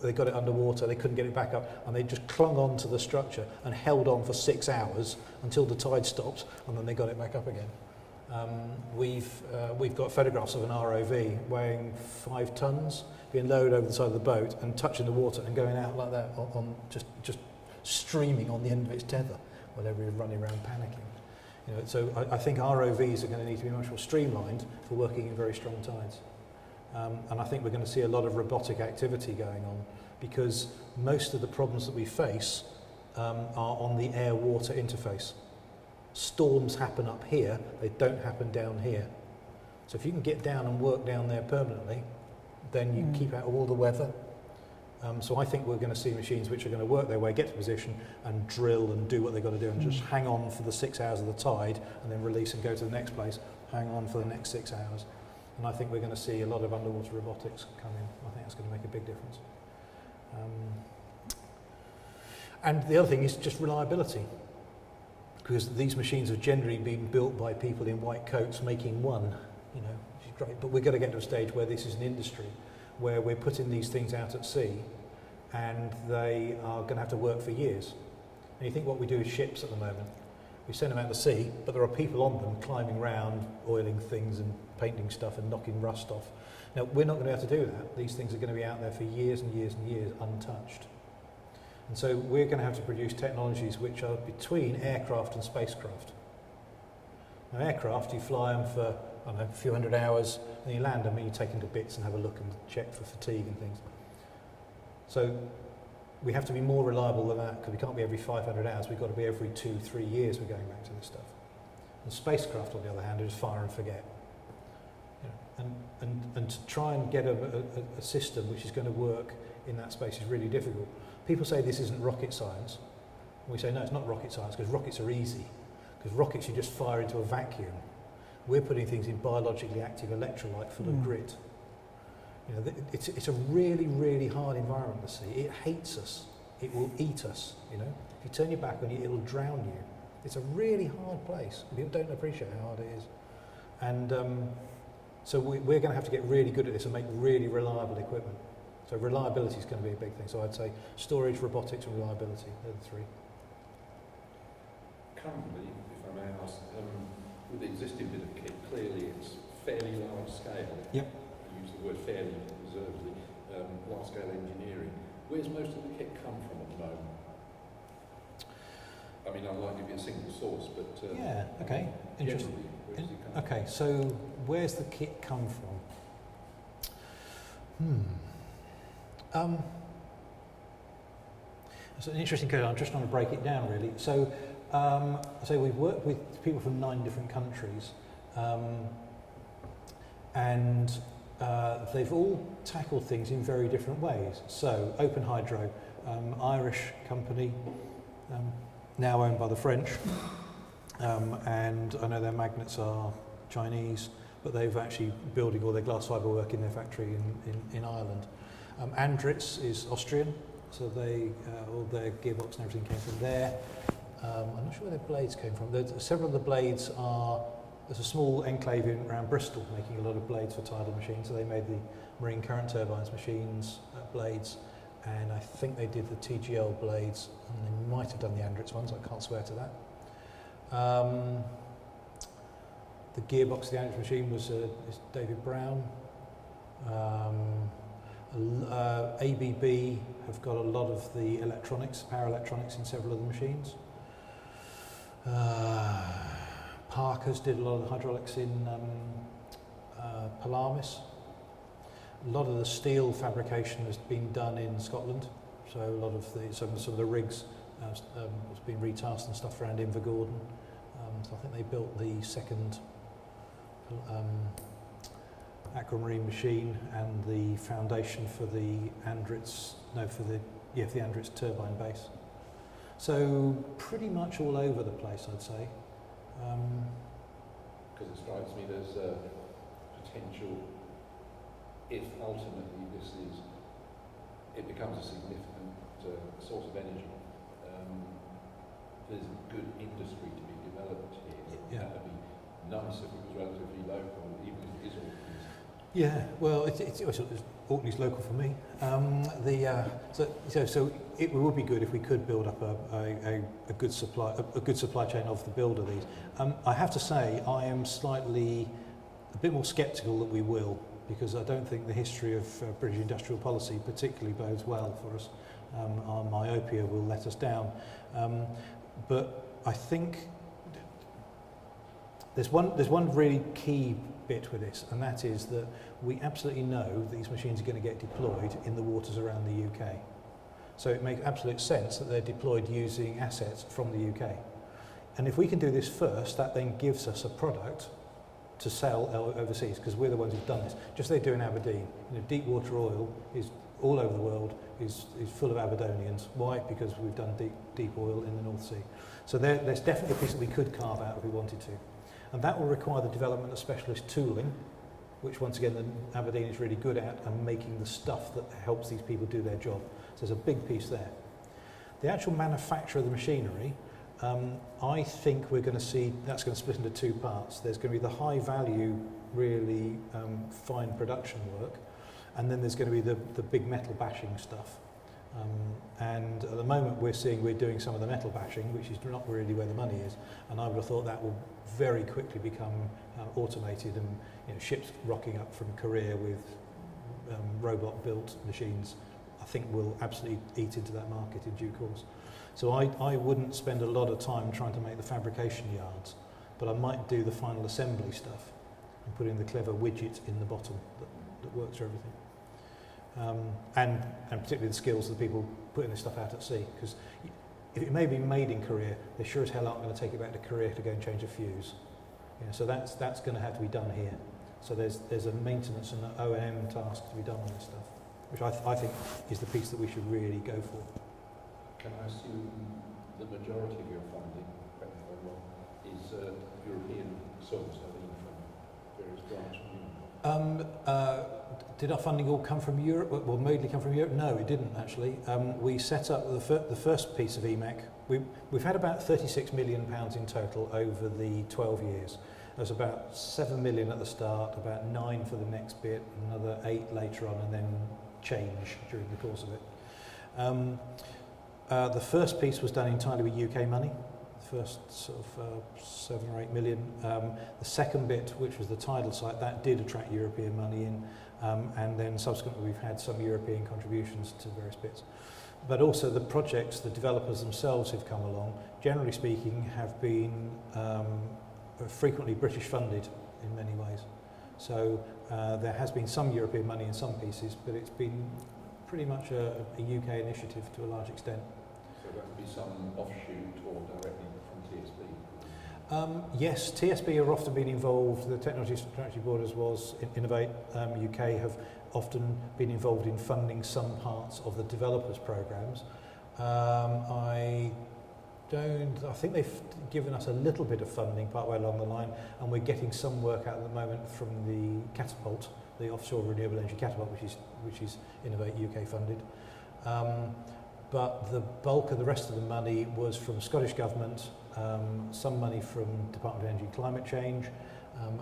they got it underwater, they couldn't get it back up, and they just clung on to the structure and held on for 6 hours until the tide stopped, and then they got it back up again. We've got photographs of an ROV weighing 5 tons being lowered over the side of the boat and touching the water and going out like that on just streaming on the end of its tether while everyone's running around panicking. You know, so I think ROVs are going to need to be much more streamlined for working in very strong tides. And I think we're going to see a lot of robotic activity going on because most of the problems that we face are on the air-water interface. Storms happen up here, they don't happen down here. So if you can get down and work down there permanently, then you keep out of all the weather. So I think we're going to see machines which are going to work their way, get to position and drill and do what they've got to do and just hang on for the 6 hours of the tide and then release and go to the next place, hang on for the next 6 hours. And I think we're going to see a lot of underwater robotics come in. I think that's going to make a big difference. And the other thing is just reliability. Because these machines have generally been built by people in white coats making one, you know, which is great. But we've got to get to a stage where this is an industry, where we're putting these things out at sea and they are going to have to work for years. And you think what we do with ships at the moment, we send them out to sea, but there are people on them climbing around, oiling things and painting stuff and knocking rust off. Now, we're not going to be able to do that. These things are going to be out there for years and years and years untouched. And so we're going to have to produce technologies which are between aircraft and spacecraft. Now, aircraft, you fly them for, I don't know, a few hundred hours, and you land them and you take them to bits and have a look and check for fatigue and things. So we have to be more reliable than that because we can't be every 500 hours. We've got to be every 2-3 years we're going back to this stuff. And spacecraft, on the other hand, is fire and forget. You know, and to try and get a system which is going to work in that space is really difficult. People say this isn't rocket science. We say, no, it's not rocket science because rockets are easy. Because rockets you just fire into a vacuum. We're putting things in biologically active electrolyte full of grit. You know, it's a really, really hard environment to see. It hates us. It will eat us. You know, if you turn your back on it, it'll drown you. It's a really hard place. People don't appreciate how hard it is. And so we're going to have to get really good at this and make really reliable equipment. So reliability is going to be a big thing. So I'd say storage, robotics, and reliability. They're the three. Currently, if I may ask, with the existing bit of kit, clearly it's fairly large scale. Yep. I use the word fairly reservedly. Large scale engineering. Where's most of the kit come from at the moment? I mean, unlikely to be a single source, but yeah. Okay. Interesting. Where does it come Okay. So where's the kit come from? It's an interesting question. I'm just trying to break it down, really. So, we've worked with people from 9 different countries, and they've all tackled things in very different ways. So, Open Hydro, Irish company, now owned by the French, and I know their magnets are Chinese, but they've actually building all their glass fibre work in their factory in Ireland. Andritz is Austrian, so they all their gearbox and everything came from there. I'm not sure where their blades came from. Several of the blades there's a small enclave around Bristol making a lot of blades for tidal machines, so they made the marine current turbines machines, blades, and I think they did the TGL blades, and they might have done the Andritz ones, I can't swear to that. The gearbox of the Andritz machine is David Brown. ABB have got a lot of the electronics, power electronics in several of the machines. Parker's did a lot of the hydraulics in Palamis. A lot of the steel fabrication has been done in Scotland, so a lot of some of the rigs has been retasked and stuff around Invergordon. So I think they built the second aquamarine machine and the foundation for the Andritz, for the Andritz turbine base. So pretty much all over the place, I'd say. Because it strikes me there's a potential, if ultimately it becomes a significant source of energy, there's a good industry to be developed here. Yeah. That would be nice if it was relatively local, even if it is Orkneys. Yeah, well, it's Orkney's local for me. So it would be good if we could build up a good supply chain of the build of these. I have to say I am slightly a bit more sceptical that we will, because I don't think the history of British industrial policy particularly bodes well for us. Our myopia will let us down. But I think there's one really key bit with this, and that is that we absolutely know these machines are going to get deployed in the waters around the UK. So it makes absolute sense that they're deployed using assets from the UK. And if we can do this first, that then gives us a product to sell overseas, because we're the ones who've done this. Just like they do in Aberdeen. Deep water oil is all over the world, is full of Aberdonians. Why? Because we've done deep oil in the North Sea. So there's definitely a piece that we could carve out if we wanted to. And that will require the development of specialist tooling, which once again Aberdeen is really good at, and making the stuff that helps these people do their job. So there's a big piece there. The actual manufacture of the machinery, I think we're going to see that's going to split into two parts. There's going to be the high value, really fine production work, and then there's going to be the big metal bashing stuff. And at the moment we're doing some of the metal bashing, which is not really where the money is, and I would have thought that will very quickly become automated, and ships rocking up from Korea with robot built machines I think will absolutely eat into that market in due course. So I wouldn't spend a lot of time trying to make the fabrication yards, but I might do the final assembly stuff and put in the clever widget in the bottom that works for everything. And particularly the skills of the people putting this stuff out at sea, because if it may be made in Korea, they sure as hell aren't going to take it back to Korea to go and change a fuse. So that's going to have to be done here. So there's a maintenance and an O&M task to be done on this stuff, which I think is the piece that we should really go for. Can I assume the majority of your funding, correct me if I'm wrong, is European sourced, I think, from various grants? Did our funding all come from Europe? Well, mainly come from Europe? No, it didn't actually. We set up the first piece of EMEC. We've had about £36 million in total over the 12 years. There's about 7 million at the start, about 9 for the next bit, another 8 later on, and then change during the course of it. The first piece was done entirely with UK money, the first sort of 7 or 8 million. The second bit, which was the tidal site, that did attract European money in, and then subsequently we've had some European contributions to various bits. But also the projects, the developers themselves who've come along, generally speaking, have been frequently British funded in many ways. So there has been some European money in some pieces, but it's been pretty much a UK initiative to a large extent. So that would be some offshoot or directly from TSB? Yes, TSB have often been involved. The Technology Strategy Board, as was Innovate UK, have often been involved in funding some parts of the developers' programmes. I think they've given us a little bit of funding partway along the line, and we're getting some work out at the moment from the Catapult, the offshore renewable energy Catapult, which is Innovate UK funded. But the bulk of the rest of the money was from Scottish Government, some money from Department of Energy and Climate Change,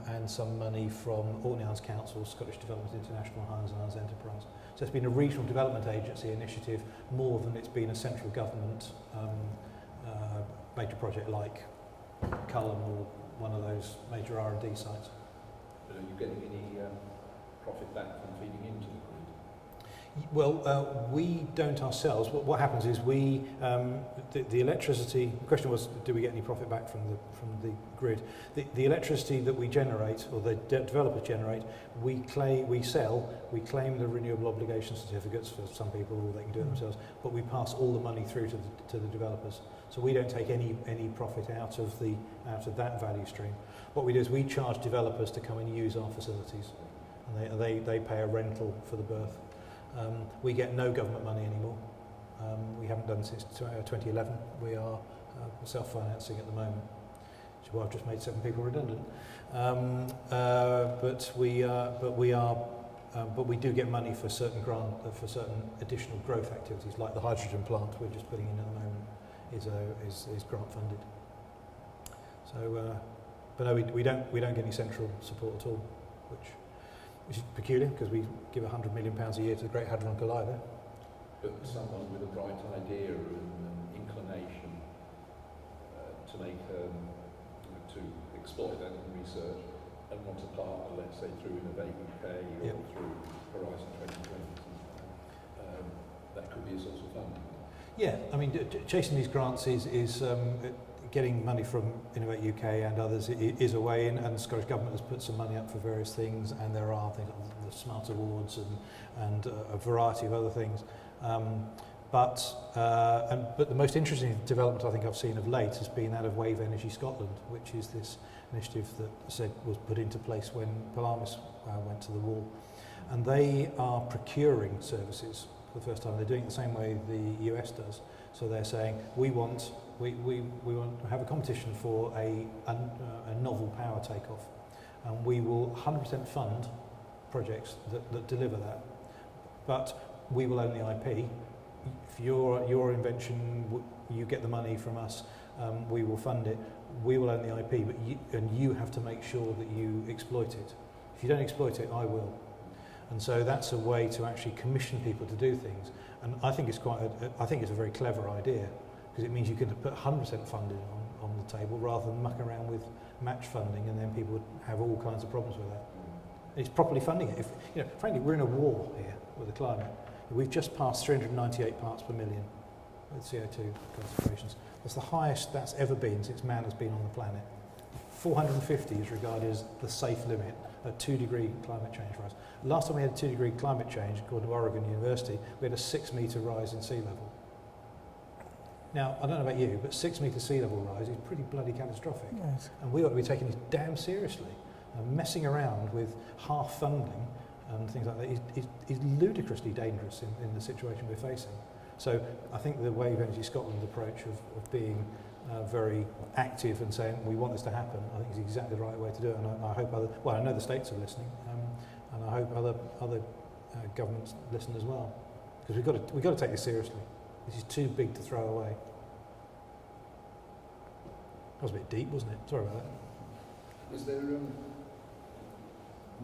and some money from Orkney Islands Council, Scottish Development International, Highlands and Islands Enterprise. So it's been a regional development agency initiative more than it's been a central government major project like Culham or one of those major R&D sites. But are you getting any profit back from feeding into the grid? Well, we don't ourselves. What happens is the electricity. The question was, do we get any profit back from the grid? The electricity that we generate, or the developers generate, we claim the renewable obligation certificates for some people, or they can do it themselves. But we pass all the money through to the developers. So we don't take any profit out of that value stream. What we do is we charge developers to come and use our facilities, and they pay a rental for the berth. We get no government money anymore. We haven't done since 2011. We are self-financing at the moment, which is why I've just made 7 people redundant. But we do get money for certain additional growth activities, like the hydrogen plant we're just putting in at the moment is grant funded. So, but no, we don't get any central support at all, which is peculiar because we give £100 million a year to the Great Hadron Collider. But someone with a bright idea and inclination to make to exploit that in research and want to partner, let's say through Innovate UK or through Horizon 2020, that could be a source of funding. Yeah, I mean, chasing these grants is getting money from Innovate UK and others is a way in, and the Scottish Government has put some money up for various things, and there are things like the Smart Awards and a variety of other things. But the most interesting development I think I've seen of late has been that of Wave Energy Scotland, which is this initiative that was put into place when Palamis went to the wall. And they are procuring services for the first time. They're doing it the same way the US does. So they're saying, we want to have a competition for a novel power takeoff, and we will 100% fund projects that deliver that. But we will own the IP. If your invention, you get the money from us, we will fund it. We will own the IP, but you have to make sure that you exploit it. If you don't exploit it, I will. And so that's a way to actually commission people to do things. And I think it's a very clever idea, because it means you can put 100% funding on the table rather than muck around with match funding, and then people would have all kinds of problems with that. It's properly funding it. Frankly, we're in a war here with the climate. We've just passed 398 parts per million with CO2 concentrations. That's the highest that's ever been since man has been on the planet. 450 is regarded as the safe limit at 2-degree climate change rise. Last time we had a 2-degree climate change, according to Oregon University, we had a 6-metre rise in sea level. Now, I don't know about you, but 6-metre sea level rise is pretty bloody catastrophic. Yes. And we ought to be taking this damn seriously. Messing around with half funding and things like that is ludicrously dangerous in the situation we're facing. So I think the Wave Energy Scotland approach of being very active and saying we want this to happen, I think is exactly the right way to do it. And I hope I know the states are listening, and I hope other governments listen as well, because we've got to take this seriously. This is too big to throw away. That was a bit deep, wasn't it? Sorry about that. Is there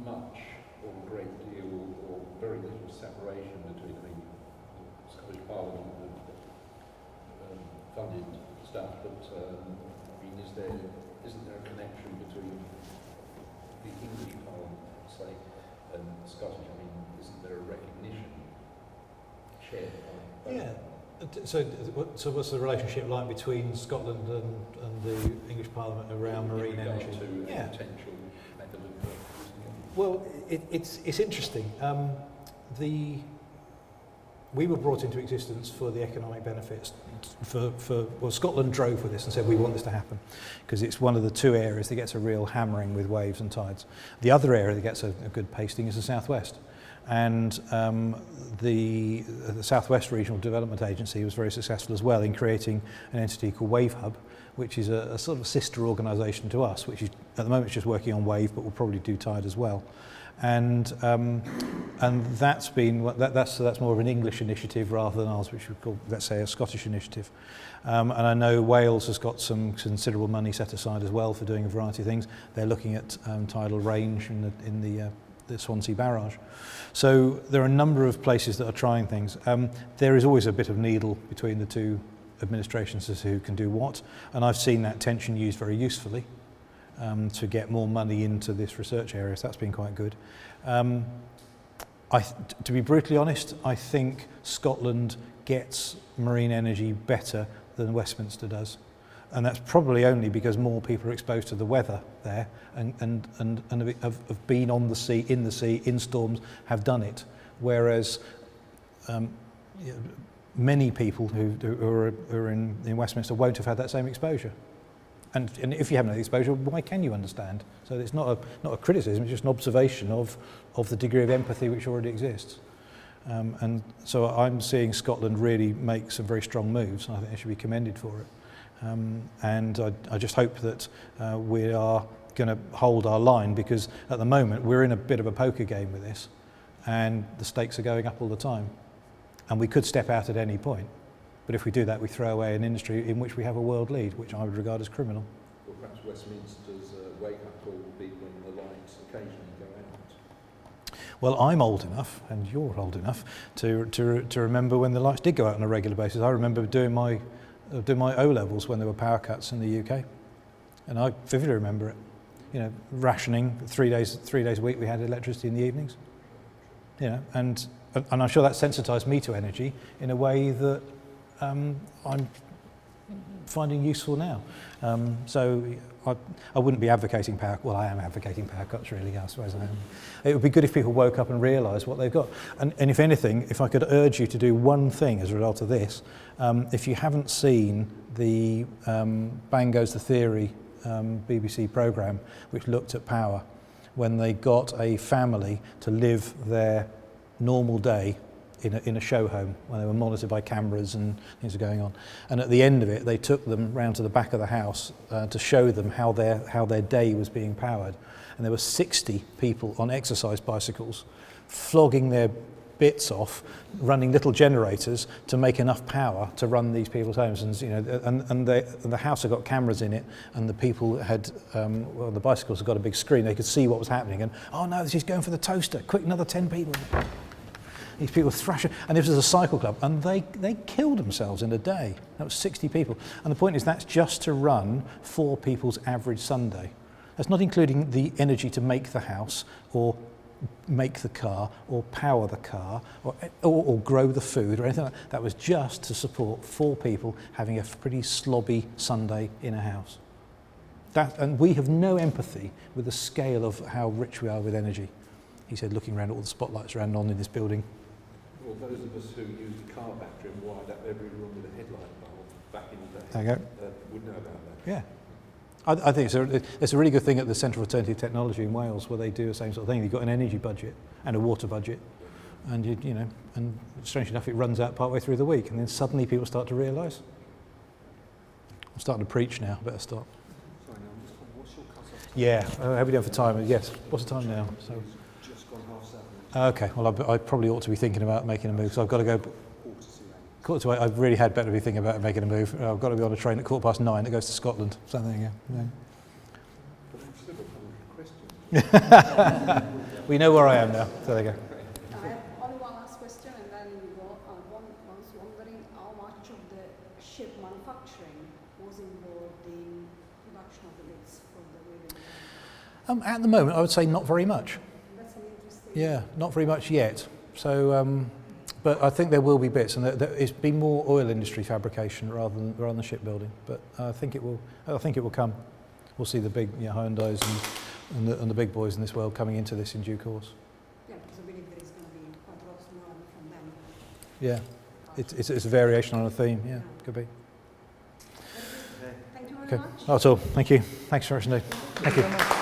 much or a great deal or very little separation between the Scottish Parliament funded stuff, but isn't there a connection between the English Parliament, say, and Scottish? Isn't there a recognition shared by both? Yeah. So what's the relationship like between Scotland and the English Parliament around marine energy? To potential method of using it? Well, it's interesting. We were brought into existence for the economic benefits. Scotland drove with this and said we want this to happen because it's one of the 2 areas that gets a real hammering with waves and tides. The other area that gets a good pasting is the southwest. And the Southwest Regional Development Agency was very successful as well in creating an entity called Wave Hub, which is a sort of sister organisation to us, which is at the moment it's just working on wave, but will probably do tide as well. And that's more of an English initiative rather than ours, which we call, let's say, a Scottish initiative. And I know Wales has got some considerable money set aside as well for doing a variety of things. They're looking at tidal range in the Swansea barrage. So there are a number of places that are trying things. There is always a bit of needle between the 2 administrations as to who can do what, and I've seen that tension used very usefully to get more money into this research area, so that's been quite good. To be brutally honest, I think Scotland gets marine energy better than Westminster does. And that's probably only because more people are exposed to the weather there and have been on the sea, in storms, have done it. Whereas many people who are in Westminster won't have had that same exposure. And if you haven't had the exposure, why can you understand? So it's not a criticism, it's just an observation of the degree of empathy which already exists. And so I'm seeing Scotland really make some very strong moves, and I think they should be commended for it. And I just hope that we are going to hold our line, because at the moment we're in a bit of a poker game with this, and the stakes are going up all the time. And we could step out at any point. But if we do that, we throw away an industry in which we have a world lead, which I would regard as criminal. Well, perhaps Westminster's wake-up call will be when the lights occasionally go out. Well, I'm old enough, and you're old enough, to remember when the lights did go out on a regular basis. I remember doing my O-levels when there were power cuts in the UK, and I vividly remember it. You know, rationing, 3 days a week we had electricity in the evenings. You know, and I'm sure that sensitised me to energy in a way that I'm finding useful now. So I wouldn't be advocating power. Well, I am advocating power cuts, really. I suppose I am. It would be good if people woke up and realised what they've got. And if anything, if I could urge you to do one thing as a result of this, if you haven't seen the Bang Goes the Theory BBC programme, which looked at power, when they got a family to live their normal day in a show home, when they were monitored by cameras and things were going on. And at the end of it, they took them round to the back of the house to show them how their day was being powered. And there were 60 people on exercise bicycles, flogging their bits off, running little generators to make enough power to run these people's homes. And you know, and the house had got cameras in it, and the people had, well, the bicycles had got a big screen. They could see what was happening. And oh no, she's going for the toaster! Quick, another 10 people. These people thrashing, and this was a cycle club, and they killed themselves in a day. That was 60 people. And the point is, that's just to run 4 people's average Sunday. That's not including the energy to make the house, or make the car, or power the car, or grow the food, or anything like that. That was just to support 4 people having a pretty slobby Sunday in a house. And we have no empathy with the scale of how rich we are with energy. He said, looking around at all the spotlights around on in this building. Well, those of us who use the car battery and wired up every room with a headlight bulb back in the day There you go. would know about that. Yeah. I think it's a really good thing at the Centre for Alternative Technology in Wales, where they do the same sort of thing. You've got an energy budget and a water budget, and you know, and strangely enough, it runs out partway through the week, and then suddenly people start to realise. I'm starting to preach now. Better stop. Sorry, now I'm just wondering, what's your cut-off? Yeah. How are we doing for time? Yes. What's the time now? So. Just gone 7:30. Okay. Well, I probably ought to be thinking about making a move. So I've got to go. 7:45. 8:45. I really had better be thinking about making a move. I've got to be on a train at 9:15 that goes to Scotland. Something, yeah. But I've still got 100 questions. We know where I am now. So there you go. I have only one last question, and then we go. One was wondering how much of the ship manufacturing was involved in production of the bits for the women. At the moment, I would say not very much. That's an interesting. Yeah, not very much yet. So, but I think there will be bits, and it's been more oil industry fabrication rather than shipbuilding. But I think it will. I think it will come. We'll see the big Hyundais and the big boys in this world coming into this in due course. Yeah, because I believe there is going to be quite a lot more from them. Yeah, it's a variation on a theme. Yeah, could be. Thank you very Okay, much. that's all. Thank you. Thanks very much indeed. Thank you.